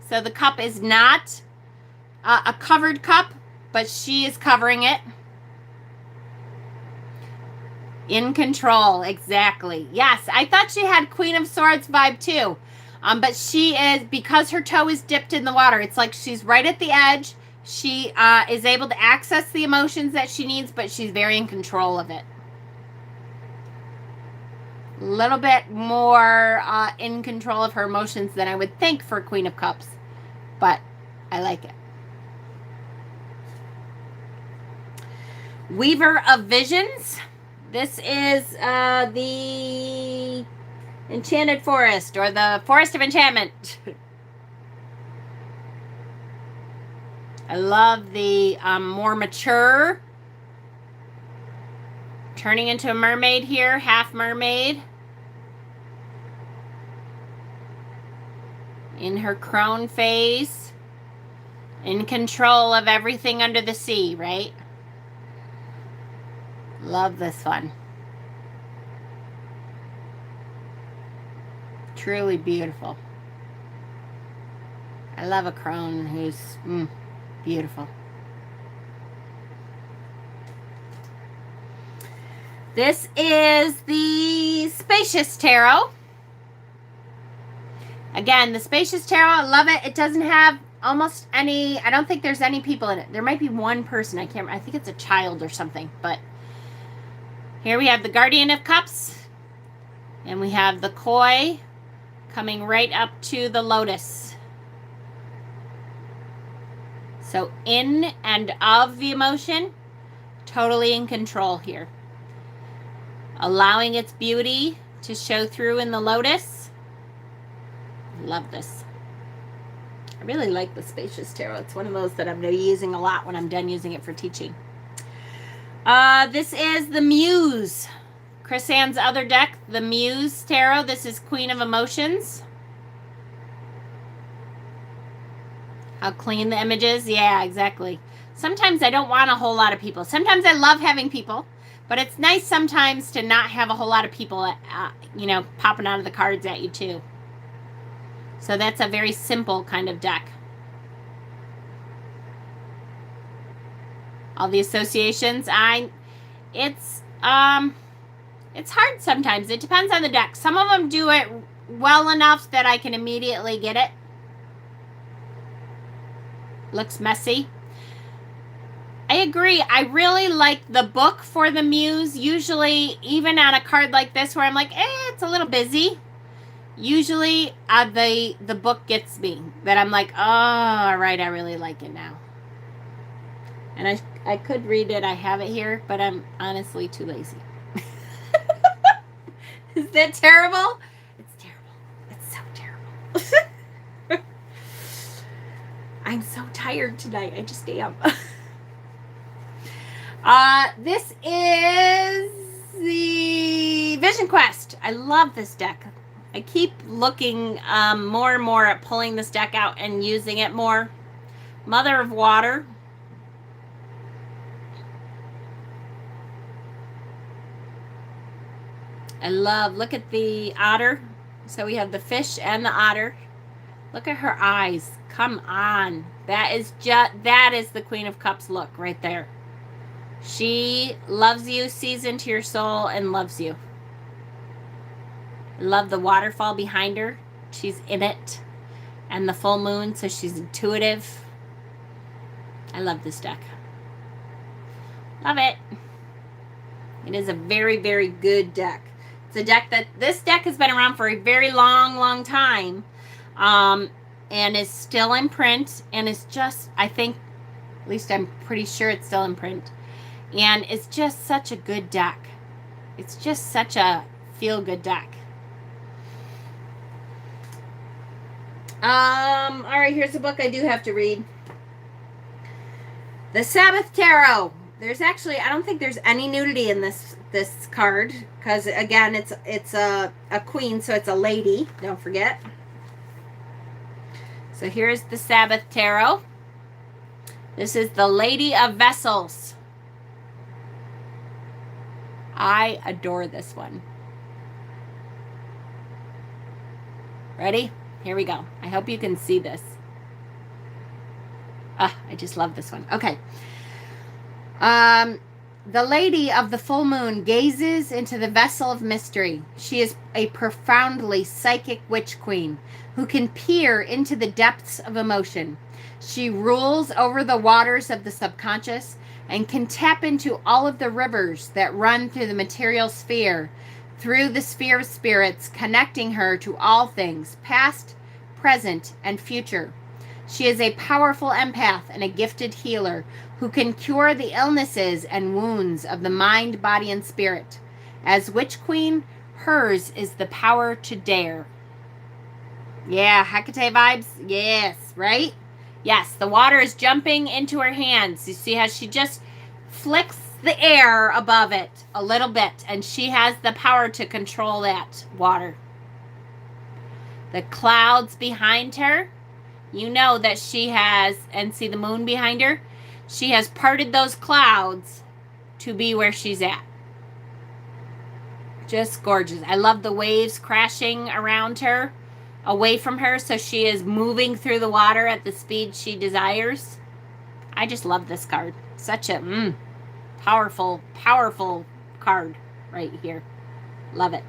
A: So the cup is not a covered cup, but she is covering it. In control, exactly. Yes, I thought she had Queen of Swords vibe too. But she is, because her toe is dipped in the water, it's like she's right at the edge. She is able to access the emotions that she needs, but she's very in control of it. A little bit more in control of her emotions than I would think for Queen of Cups. But I like it. Weaver of Visions. This is the Enchanted Forest, or the Forest of Enchantment. I love the more mature, turning into a mermaid here, half mermaid. In her crone phase, in control of everything under the sea, right? Love this one. Truly beautiful. I love a crone who's beautiful. This is the Spacious Tarot. Again, the Spacious Tarot, I love it. It doesn't have almost any, I don't think there's any people in it. There might be one person, I can't, I think it's a child or something, but here we have the Guardian of Cups, and we have the Koi coming right up to the Lotus. So in and of the emotion, totally in control here. Allowing its beauty to show through in the Lotus. Love this. I really like the Spacious Tarot. It's one of those that I'm going to be using a lot when I'm done using it for teaching. This is the Muse. Chris Ann's other deck, the Muse Tarot. This is Queen of Emotions. How clean the image is. Yeah, exactly. Sometimes I don't want a whole lot of people. Sometimes I love having people, but it's nice sometimes to not have a whole lot of people, you know, popping out of the cards at you too. So that's a very simple kind of deck. All the associations. It's hard sometimes. It depends on the deck. Some of them do it well enough that I can immediately get it. Looks messy. I agree. I really like the book for the Muse. Usually, even on a card like this where I'm like, it's a little busy. Usually, the book gets me. That I'm like, oh, all right, I really like it now. And I could read it. I have it here, but I'm honestly too lazy. Is that terrible? It's terrible. It's so terrible. I'm so tired tonight. I just am. This is the Vision Quest. I love this deck. I keep looking more and more at pulling this deck out and using it more. Mother of Water. I love, look at the otter. So we have the fish and the otter. Look at her eyes. Come on. That is the Queen of Cups look right there. She loves you, sees into your soul, and loves you. I love the waterfall behind her. She's in it. And the full moon, so she's intuitive. I love this deck. Love it. It is a very, very good deck. It's a deck this deck has been around for a very long, long time. And is still in print. And it's just, I think, at least I'm pretty sure it's still in print. And it's just such a good deck. It's just such a feel-good deck. All right, here's a book I do have to read. The Sabbath Tarot. There's actually, I don't think there's any nudity in this card, because again, it's a queen, so it's a lady. Don't forget. So here's the Sabbath Tarot. This is the Lady of Vessels. I adore this one. Ready? Here we go. I hope you can see this. I just love this one. Okay. The Lady of the Full Moon gazes into the vessel of mystery. She is a profoundly psychic witch queen who can peer into the depths of emotion. She rules over the waters of the subconscious and can tap into all of the rivers that run through the material sphere, through the sphere of spirits, connecting her to all things, past, present, and future. She is a powerful empath and a gifted healer who can cure the illnesses and wounds of the mind, body, and spirit. As Witch Queen, hers is the power to dare. Yeah, Hecate vibes? Yes, right? Yes, the water is jumping into her hands. You see how she just flicks the air above it a little bit, and she has the power to control that water. The clouds behind her, you know that she has, and see the moon behind her? She has parted those clouds to be where she's at. Just gorgeous. I love the waves crashing around her, away from her, so she is moving through the water at the speed she desires. I just love this card. Such a powerful, powerful card right here. Love it.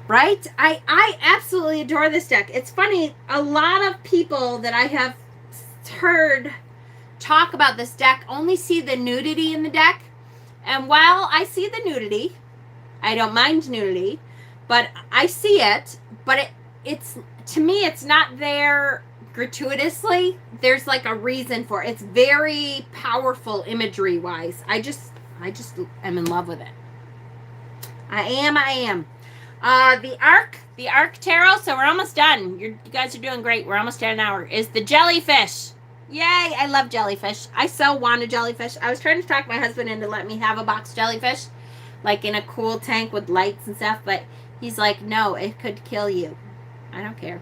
A: Right? I absolutely adore this deck. It's funny, a lot of people that I have heard talk about this deck only see the nudity in the deck. And while I see the nudity, I don't mind nudity, but I see it, but it's to me, it's not there gratuitously. There's like a reason for it. It's very powerful imagery wise. I just am in love with it. I am. The Arc Tarot, so we're almost done. You guys are doing great. We're almost at an hour. Is the jellyfish. Yay, I love jellyfish. I so want a jellyfish. I was trying to talk my husband into letting me have a box jellyfish, like in a cool tank with lights and stuff, but he's like, no, it could kill you. I don't care.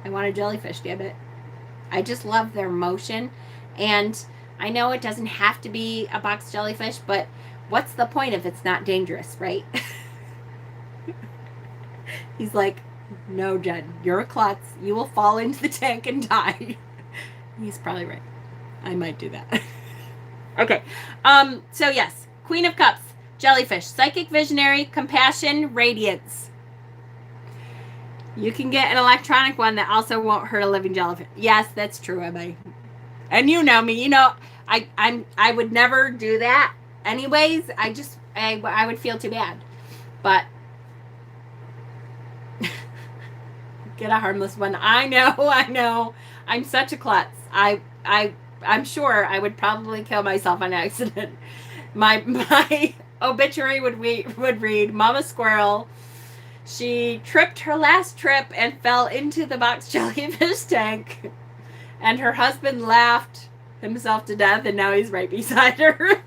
A: I want a jellyfish, damn it. I just love their motion, and I know it doesn't have to be a box jellyfish, but what's the point if it's not dangerous, right? He's like, No, Jen, you're a klutz. You will fall into the tank and die. He's probably right. I might do that. Okay. So yes, Queen of Cups, jellyfish, psychic visionary, compassion, radiance. You can get an electronic one that also won't hurt a living jellyfish. Yes, that's true, Emma. And you know me. You know, I would never do that. Anyways, I would feel too bad. But get a harmless one. I know. I'm such a klutz. I'm sure I would probably kill myself on accident. My obituary would read Mama Squirrel. She tripped her last trip and fell into the box jellyfish tank. And her husband laughed himself to death, and now he's right beside her.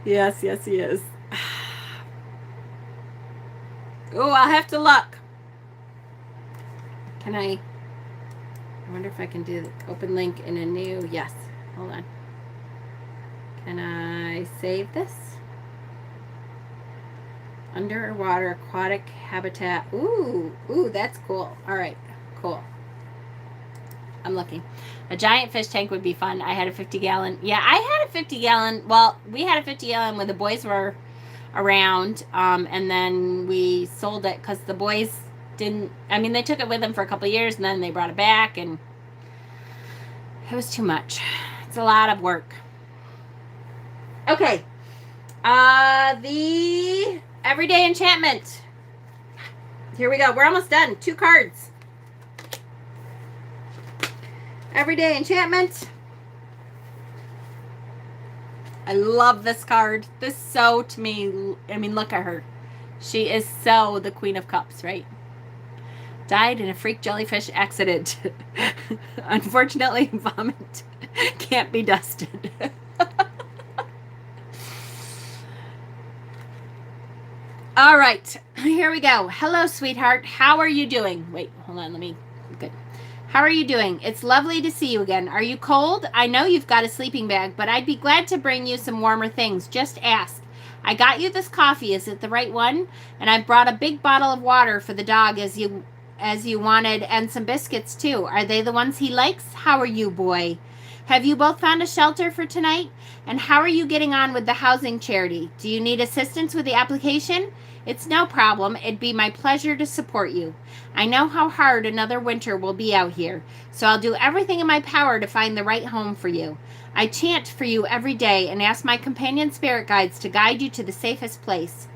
A: Yes, he is. Oh, I'll have to look. Can I wonder if I can do the open link in a new, yes. Hold on. Can I save this? Underwater aquatic habitat. Ooh, that's cool. All right, cool. I'm looking. A giant fish tank would be fun. I had a 50-gallon. Yeah, I had a 50-gallon. Well, we had a 50-gallon when the boys were around, and then we sold it because the boys didn't. I mean, they took it with them for a couple of years, and then they brought it back, and it was too much. It's a lot of work. Okay. The Everyday Enchantment. Here we go. We're almost done. 2 cards. Everyday Enchantment. I love this card. This so, to me, I mean, look at her. She is so the Queen of Cups, right? Died in a freak jellyfish accident. Unfortunately, vomit can't be dusted. All right, here we go. Hello, sweetheart. How are you doing? Wait, hold on. Good. How are you doing? It's lovely to see you again. Are you cold? I know you've got a sleeping bag, but I'd be glad to bring you some warmer things. Just ask. I got you this coffee. Is it the right one? And I brought a big bottle of water for the dog as you wanted, and some biscuits too. Are they the ones he likes? How are you, boy? Have you both found a shelter for tonight? And how are you getting on with the housing charity? Do you need assistance with the application? It's no problem. It'd be my pleasure to support you. I know how hard another winter will be out here, so I'll do everything in my power to find the right home for you. I chant for you every day and ask my companion spirit guides to guide you to the safest place.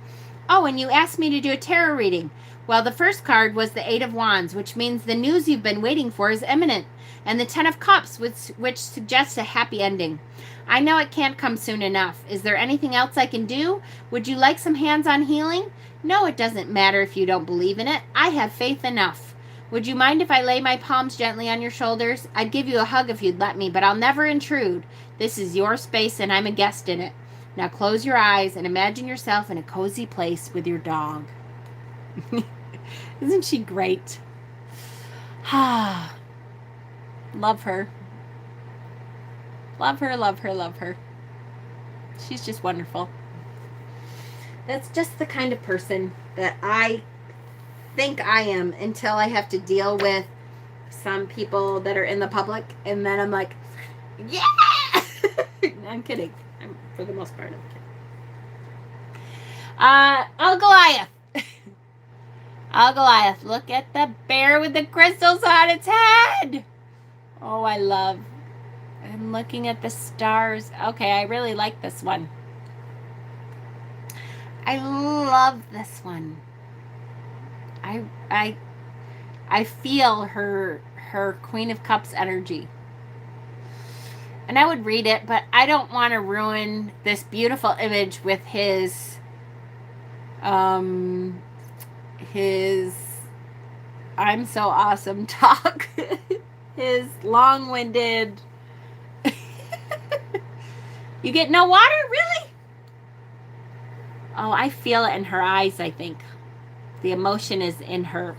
A: Oh, and you asked me to do a tarot reading. Well, the first card was the 8 of Wands, which means the news you've been waiting for is imminent, and the 10 of Cups, which suggests a happy ending. I know it can't come soon enough. Is there anything else I can do? Would you like some hands-on healing? No, it doesn't matter if you don't believe in it. I have faith enough. Would you mind if I lay my palms gently on your shoulders? I'd give you a hug if you'd let me, but I'll never intrude. This is your space and I'm a guest in it. Now close your eyes and imagine yourself in a cozy place with your dog. Isn't she great? Ah, love her. Love her, love her, love her. She's just wonderful. That's just the kind of person that I think I am until I have to deal with some people that are in the public, and then I'm like, yeah! I'm kidding. For the most part, I'm kidding. Goliath. Goliath. Look at the bear with the crystals on its head. Oh, I'm looking at the stars. Okay, I really like this one. I love this one. I feel her Queen of Cups energy. And I would read it, but I don't want to ruin this beautiful image with his I'm so awesome talk. His long-winded You get no water? Really? Oh, I feel it in her eyes, I think. The emotion is in her.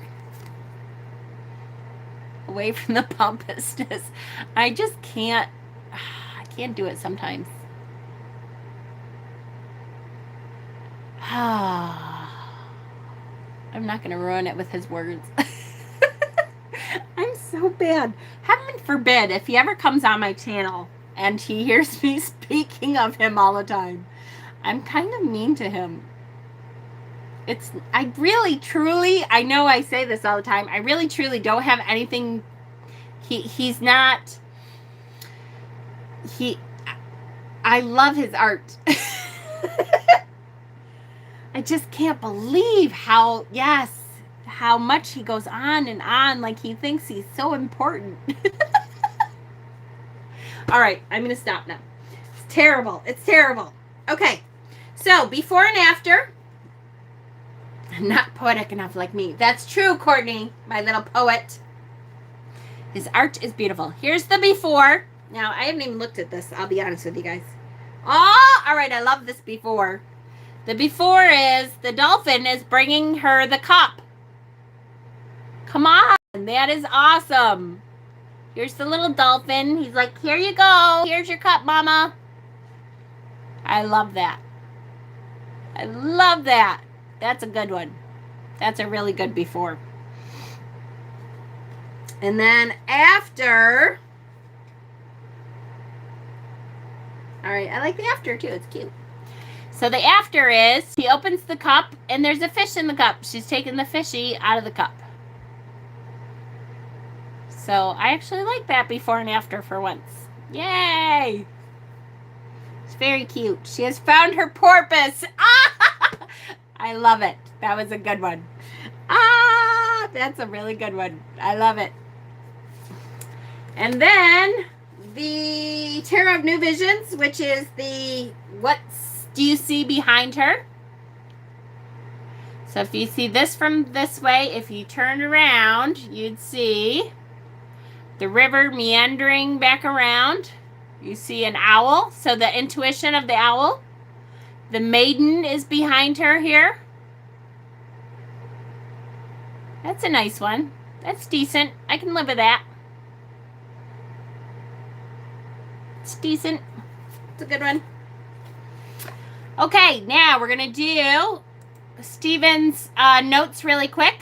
A: Away from the pompousness. I just can't. I can't do it sometimes. I'm not going to ruin it with his words. I'm so bad. Heaven forbid if he ever comes on my channel and he hears me speaking of him all the time. I'm kind of mean to him. I really, truly, I know I say this all the time. I really, truly don't have anything. He's not, I love his art. I just can't believe how much he goes on and on. Like he thinks he's so important. All right, I'm going to stop now. It's terrible. It's terrible. Okay, so before and after. I'm not poetic enough like me. That's true, Courtney, my little poet. His art is beautiful. Here's the before. Now, I haven't even looked at this. I'll be honest with you guys. Oh, all right. I love this before. The before is the dolphin is bringing her the cup. Come on. That is awesome. Here's the little dolphin. He's like, here you go. Here's your cup, mama. I love that. I love that. That's a good one. That's a really good before. And then after. All right, I like the after too. It's cute. So the after is he opens the cup and there's a fish in the cup. She's taking the fishy out of the cup. So I actually like that before and after for once. Yay! It's very cute. She has found her porpoise. I love it. That was a good one. That's a really good one. I love it. And then the Tarot of New Visions, which is the what do you see behind her? So if you see this from this way, if you turned around, you'd see the river meandering back around. You see an owl, so the intuition of the owl. The maiden is behind her here. That's a nice one. That's decent. I can live with that. It's decent. It's a good one. Okay, now we're going to do Stephen's notes really quick.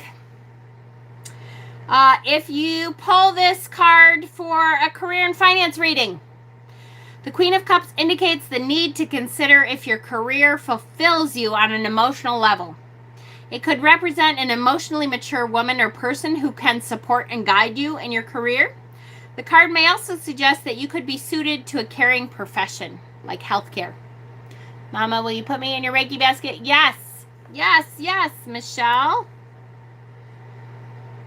A: If you pull this card for a career and finance reading, the Queen of Cups indicates the need to consider if your career fulfills you on an emotional level. It could represent an emotionally mature woman or person who can support and guide you in your career. The card may also suggest that you could be suited to a caring profession, like healthcare. Mama, will you put me in your Reiki basket? Yes. Yes, yes, Michelle.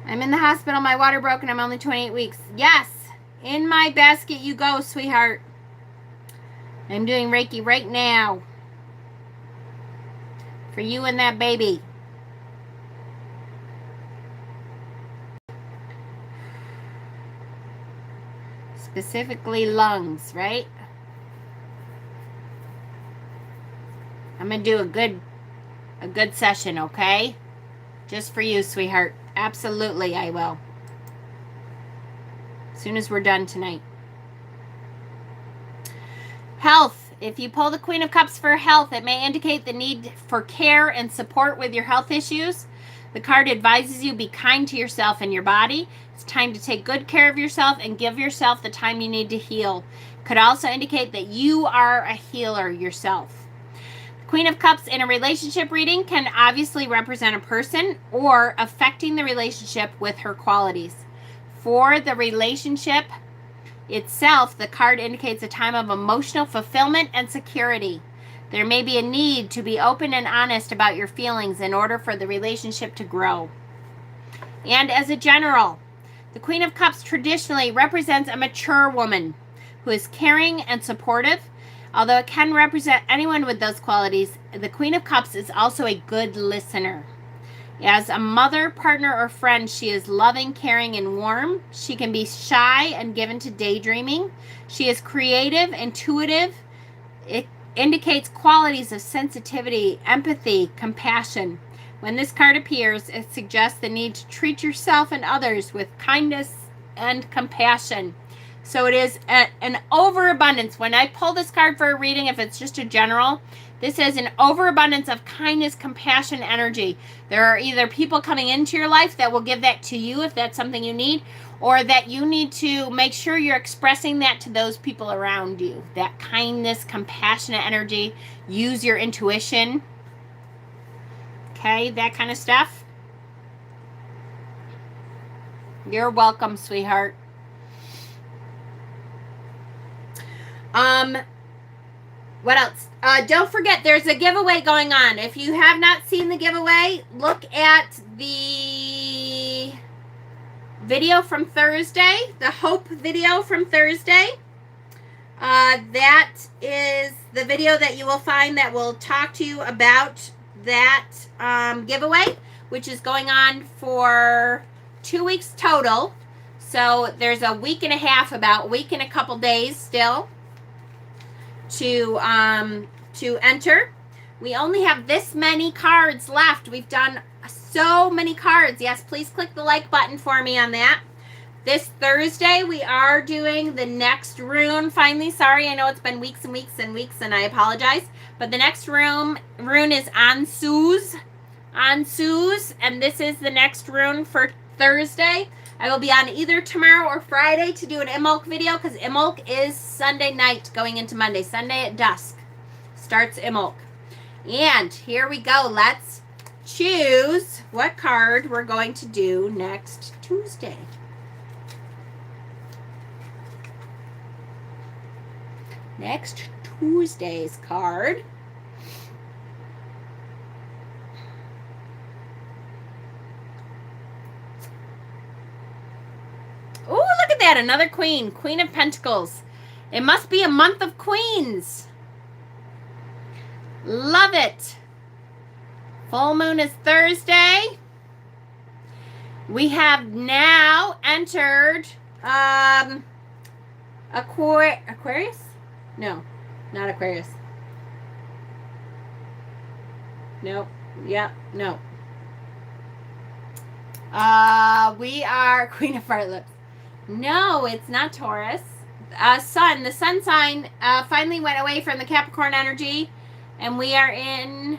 A: I'm in the hospital. My water broke and I'm only 28 weeks. Yes. In my basket you go, sweetheart. I'm doing Reiki right now. For you and that baby. Specifically lungs, right? I'm going to do a good session, okay? Just for you, sweetheart. Absolutely, I will. As soon as we're done tonight. Health. If you pull the Queen of Cups for health, it may indicate the need for care and support with your health issues. The card advises you be kind to yourself and your body. It's time to take good care of yourself and give yourself the time you need to heal. It could also indicate that you are a healer yourself. The Queen of Cups in a relationship reading can obviously represent a person or affecting the relationship with her qualities. For the relationship itself, the card indicates a time of emotional fulfillment and security. There may be a need to be open and honest about your feelings in order for the relationship to grow. And as a general, the Queen of Cups traditionally represents a mature woman who is caring and supportive. Although it can represent anyone with those qualities, the Queen of Cups is also a good listener. As a mother, partner, or friend, she is loving, caring, and warm. She can be shy and given to daydreaming. She is creative, intuitive. It indicates qualities of sensitivity, empathy, compassion. When this card appears, it suggests the need to treat yourself and others with kindness and compassion. So it is an overabundance. When I pull this card for a reading, if it's just a general, this is an overabundance of kindness, compassion, energy. There are either people coming into your life that will give that to you if that's something you need, or that you need to make sure you're expressing that to those people around you. That kindness, compassionate energy. Use your intuition. Okay, that kind of stuff. You're welcome, sweetheart. What else? Don't forget, there's a giveaway going on. If you have not seen the giveaway, look at the video from Thursday, the Hope video from Thursday. That is the video that you will find that will talk to you about that giveaway, which is going on for 2 weeks total. So there's a week and a half, about a week and a couple days still to enter. We only have this many cards left. We've done so many cards. Yes, please click the like button for me on that. This Thursday, we are doing the next rune. Finally, sorry, I know it's been weeks and weeks and weeks, and I apologize. But the next rune is Ansuz. Ansuz, and this is the next rune for Thursday. I will be on either tomorrow or Friday to do an Imbolc video, because Imbolc is Sunday night going into Monday. Sunday at dusk starts Imbolc. And here we go. Let's choose what card we're going to do next Tuesday. Next Tuesday's card. Oh, look at that. Another queen. Queen of Pentacles. It must be a month of queens. Love it. Full moon is Thursday. We have now entered Aquarius? No, not Aquarius. No. Yeah, no. We are Queen of Heartlips. No, it's not Taurus. Sun. The sun sign finally went away from the Capricorn energy, and we are in...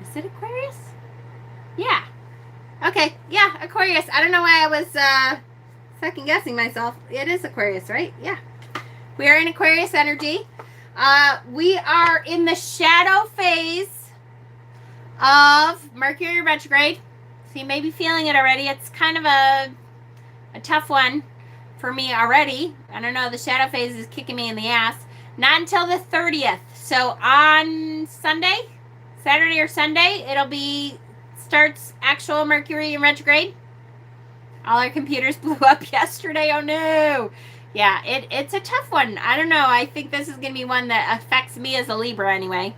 A: Is it Aquarius? Yeah. Okay, yeah, Aquarius. I don't know why I was second guessing myself. It is Aquarius, right? Yeah. We are in Aquarius energy. We are in the shadow phase of Mercury retrograde. So you may be feeling it already. It's kind of a tough one for me already. I don't know. The shadow phase is kicking me in the ass. Not until the 30th. So on Sunday, Saturday or Sunday, starts actual Mercury in retrograde. All our computers blew up yesterday. Oh no. Yeah, it's a tough one. I don't know. I think this is going to be one that affects me as a Libra anyway.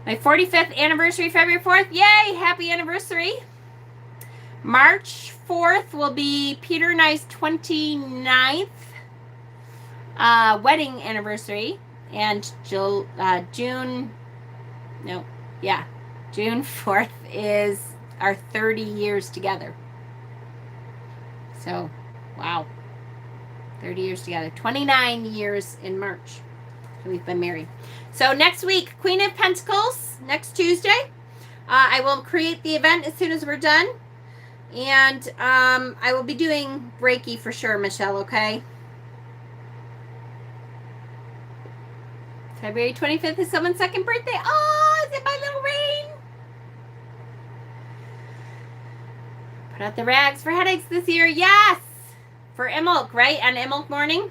A: My 45th anniversary, February 4th. Yay! Happy anniversary. March 4th will be Peter and I's 29th wedding anniversary. And June 4th is our 30 years together. So, wow. 30 years together. 29 years in March. We've been married. So next week, Queen of Pentacles, next Tuesday. I will create the event as soon as we're done. And I will be doing Reiki for sure, Michelle, okay? February 25th is someone's second birthday. Oh, is it my little rain? Put out the rags for headaches this year. Yes! For Imbolc, right? On Imbolc morning.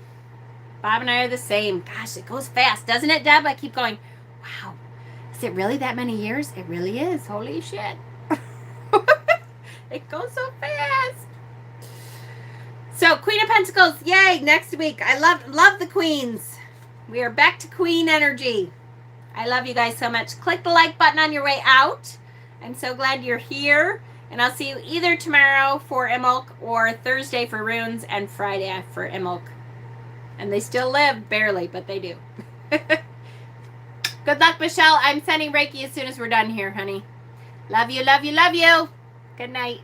A: Bob and I are the same. Gosh, it goes fast, doesn't it, Deb? I keep going, wow. Is it really that many years? It really is. Holy shit. It goes so fast. So, Queen of Pentacles. Yay, next week. I love the queens. We are back to queen energy. I love you guys so much. Click the like button on your way out. I'm so glad you're here. And I'll see you either tomorrow for Imbolc or Thursday for runes and Friday for Imbolc. And they still live, barely, but they do. Good luck, Michelle. I'm sending Reiki as soon as we're done here, honey. Love you, love you, love you. Good night.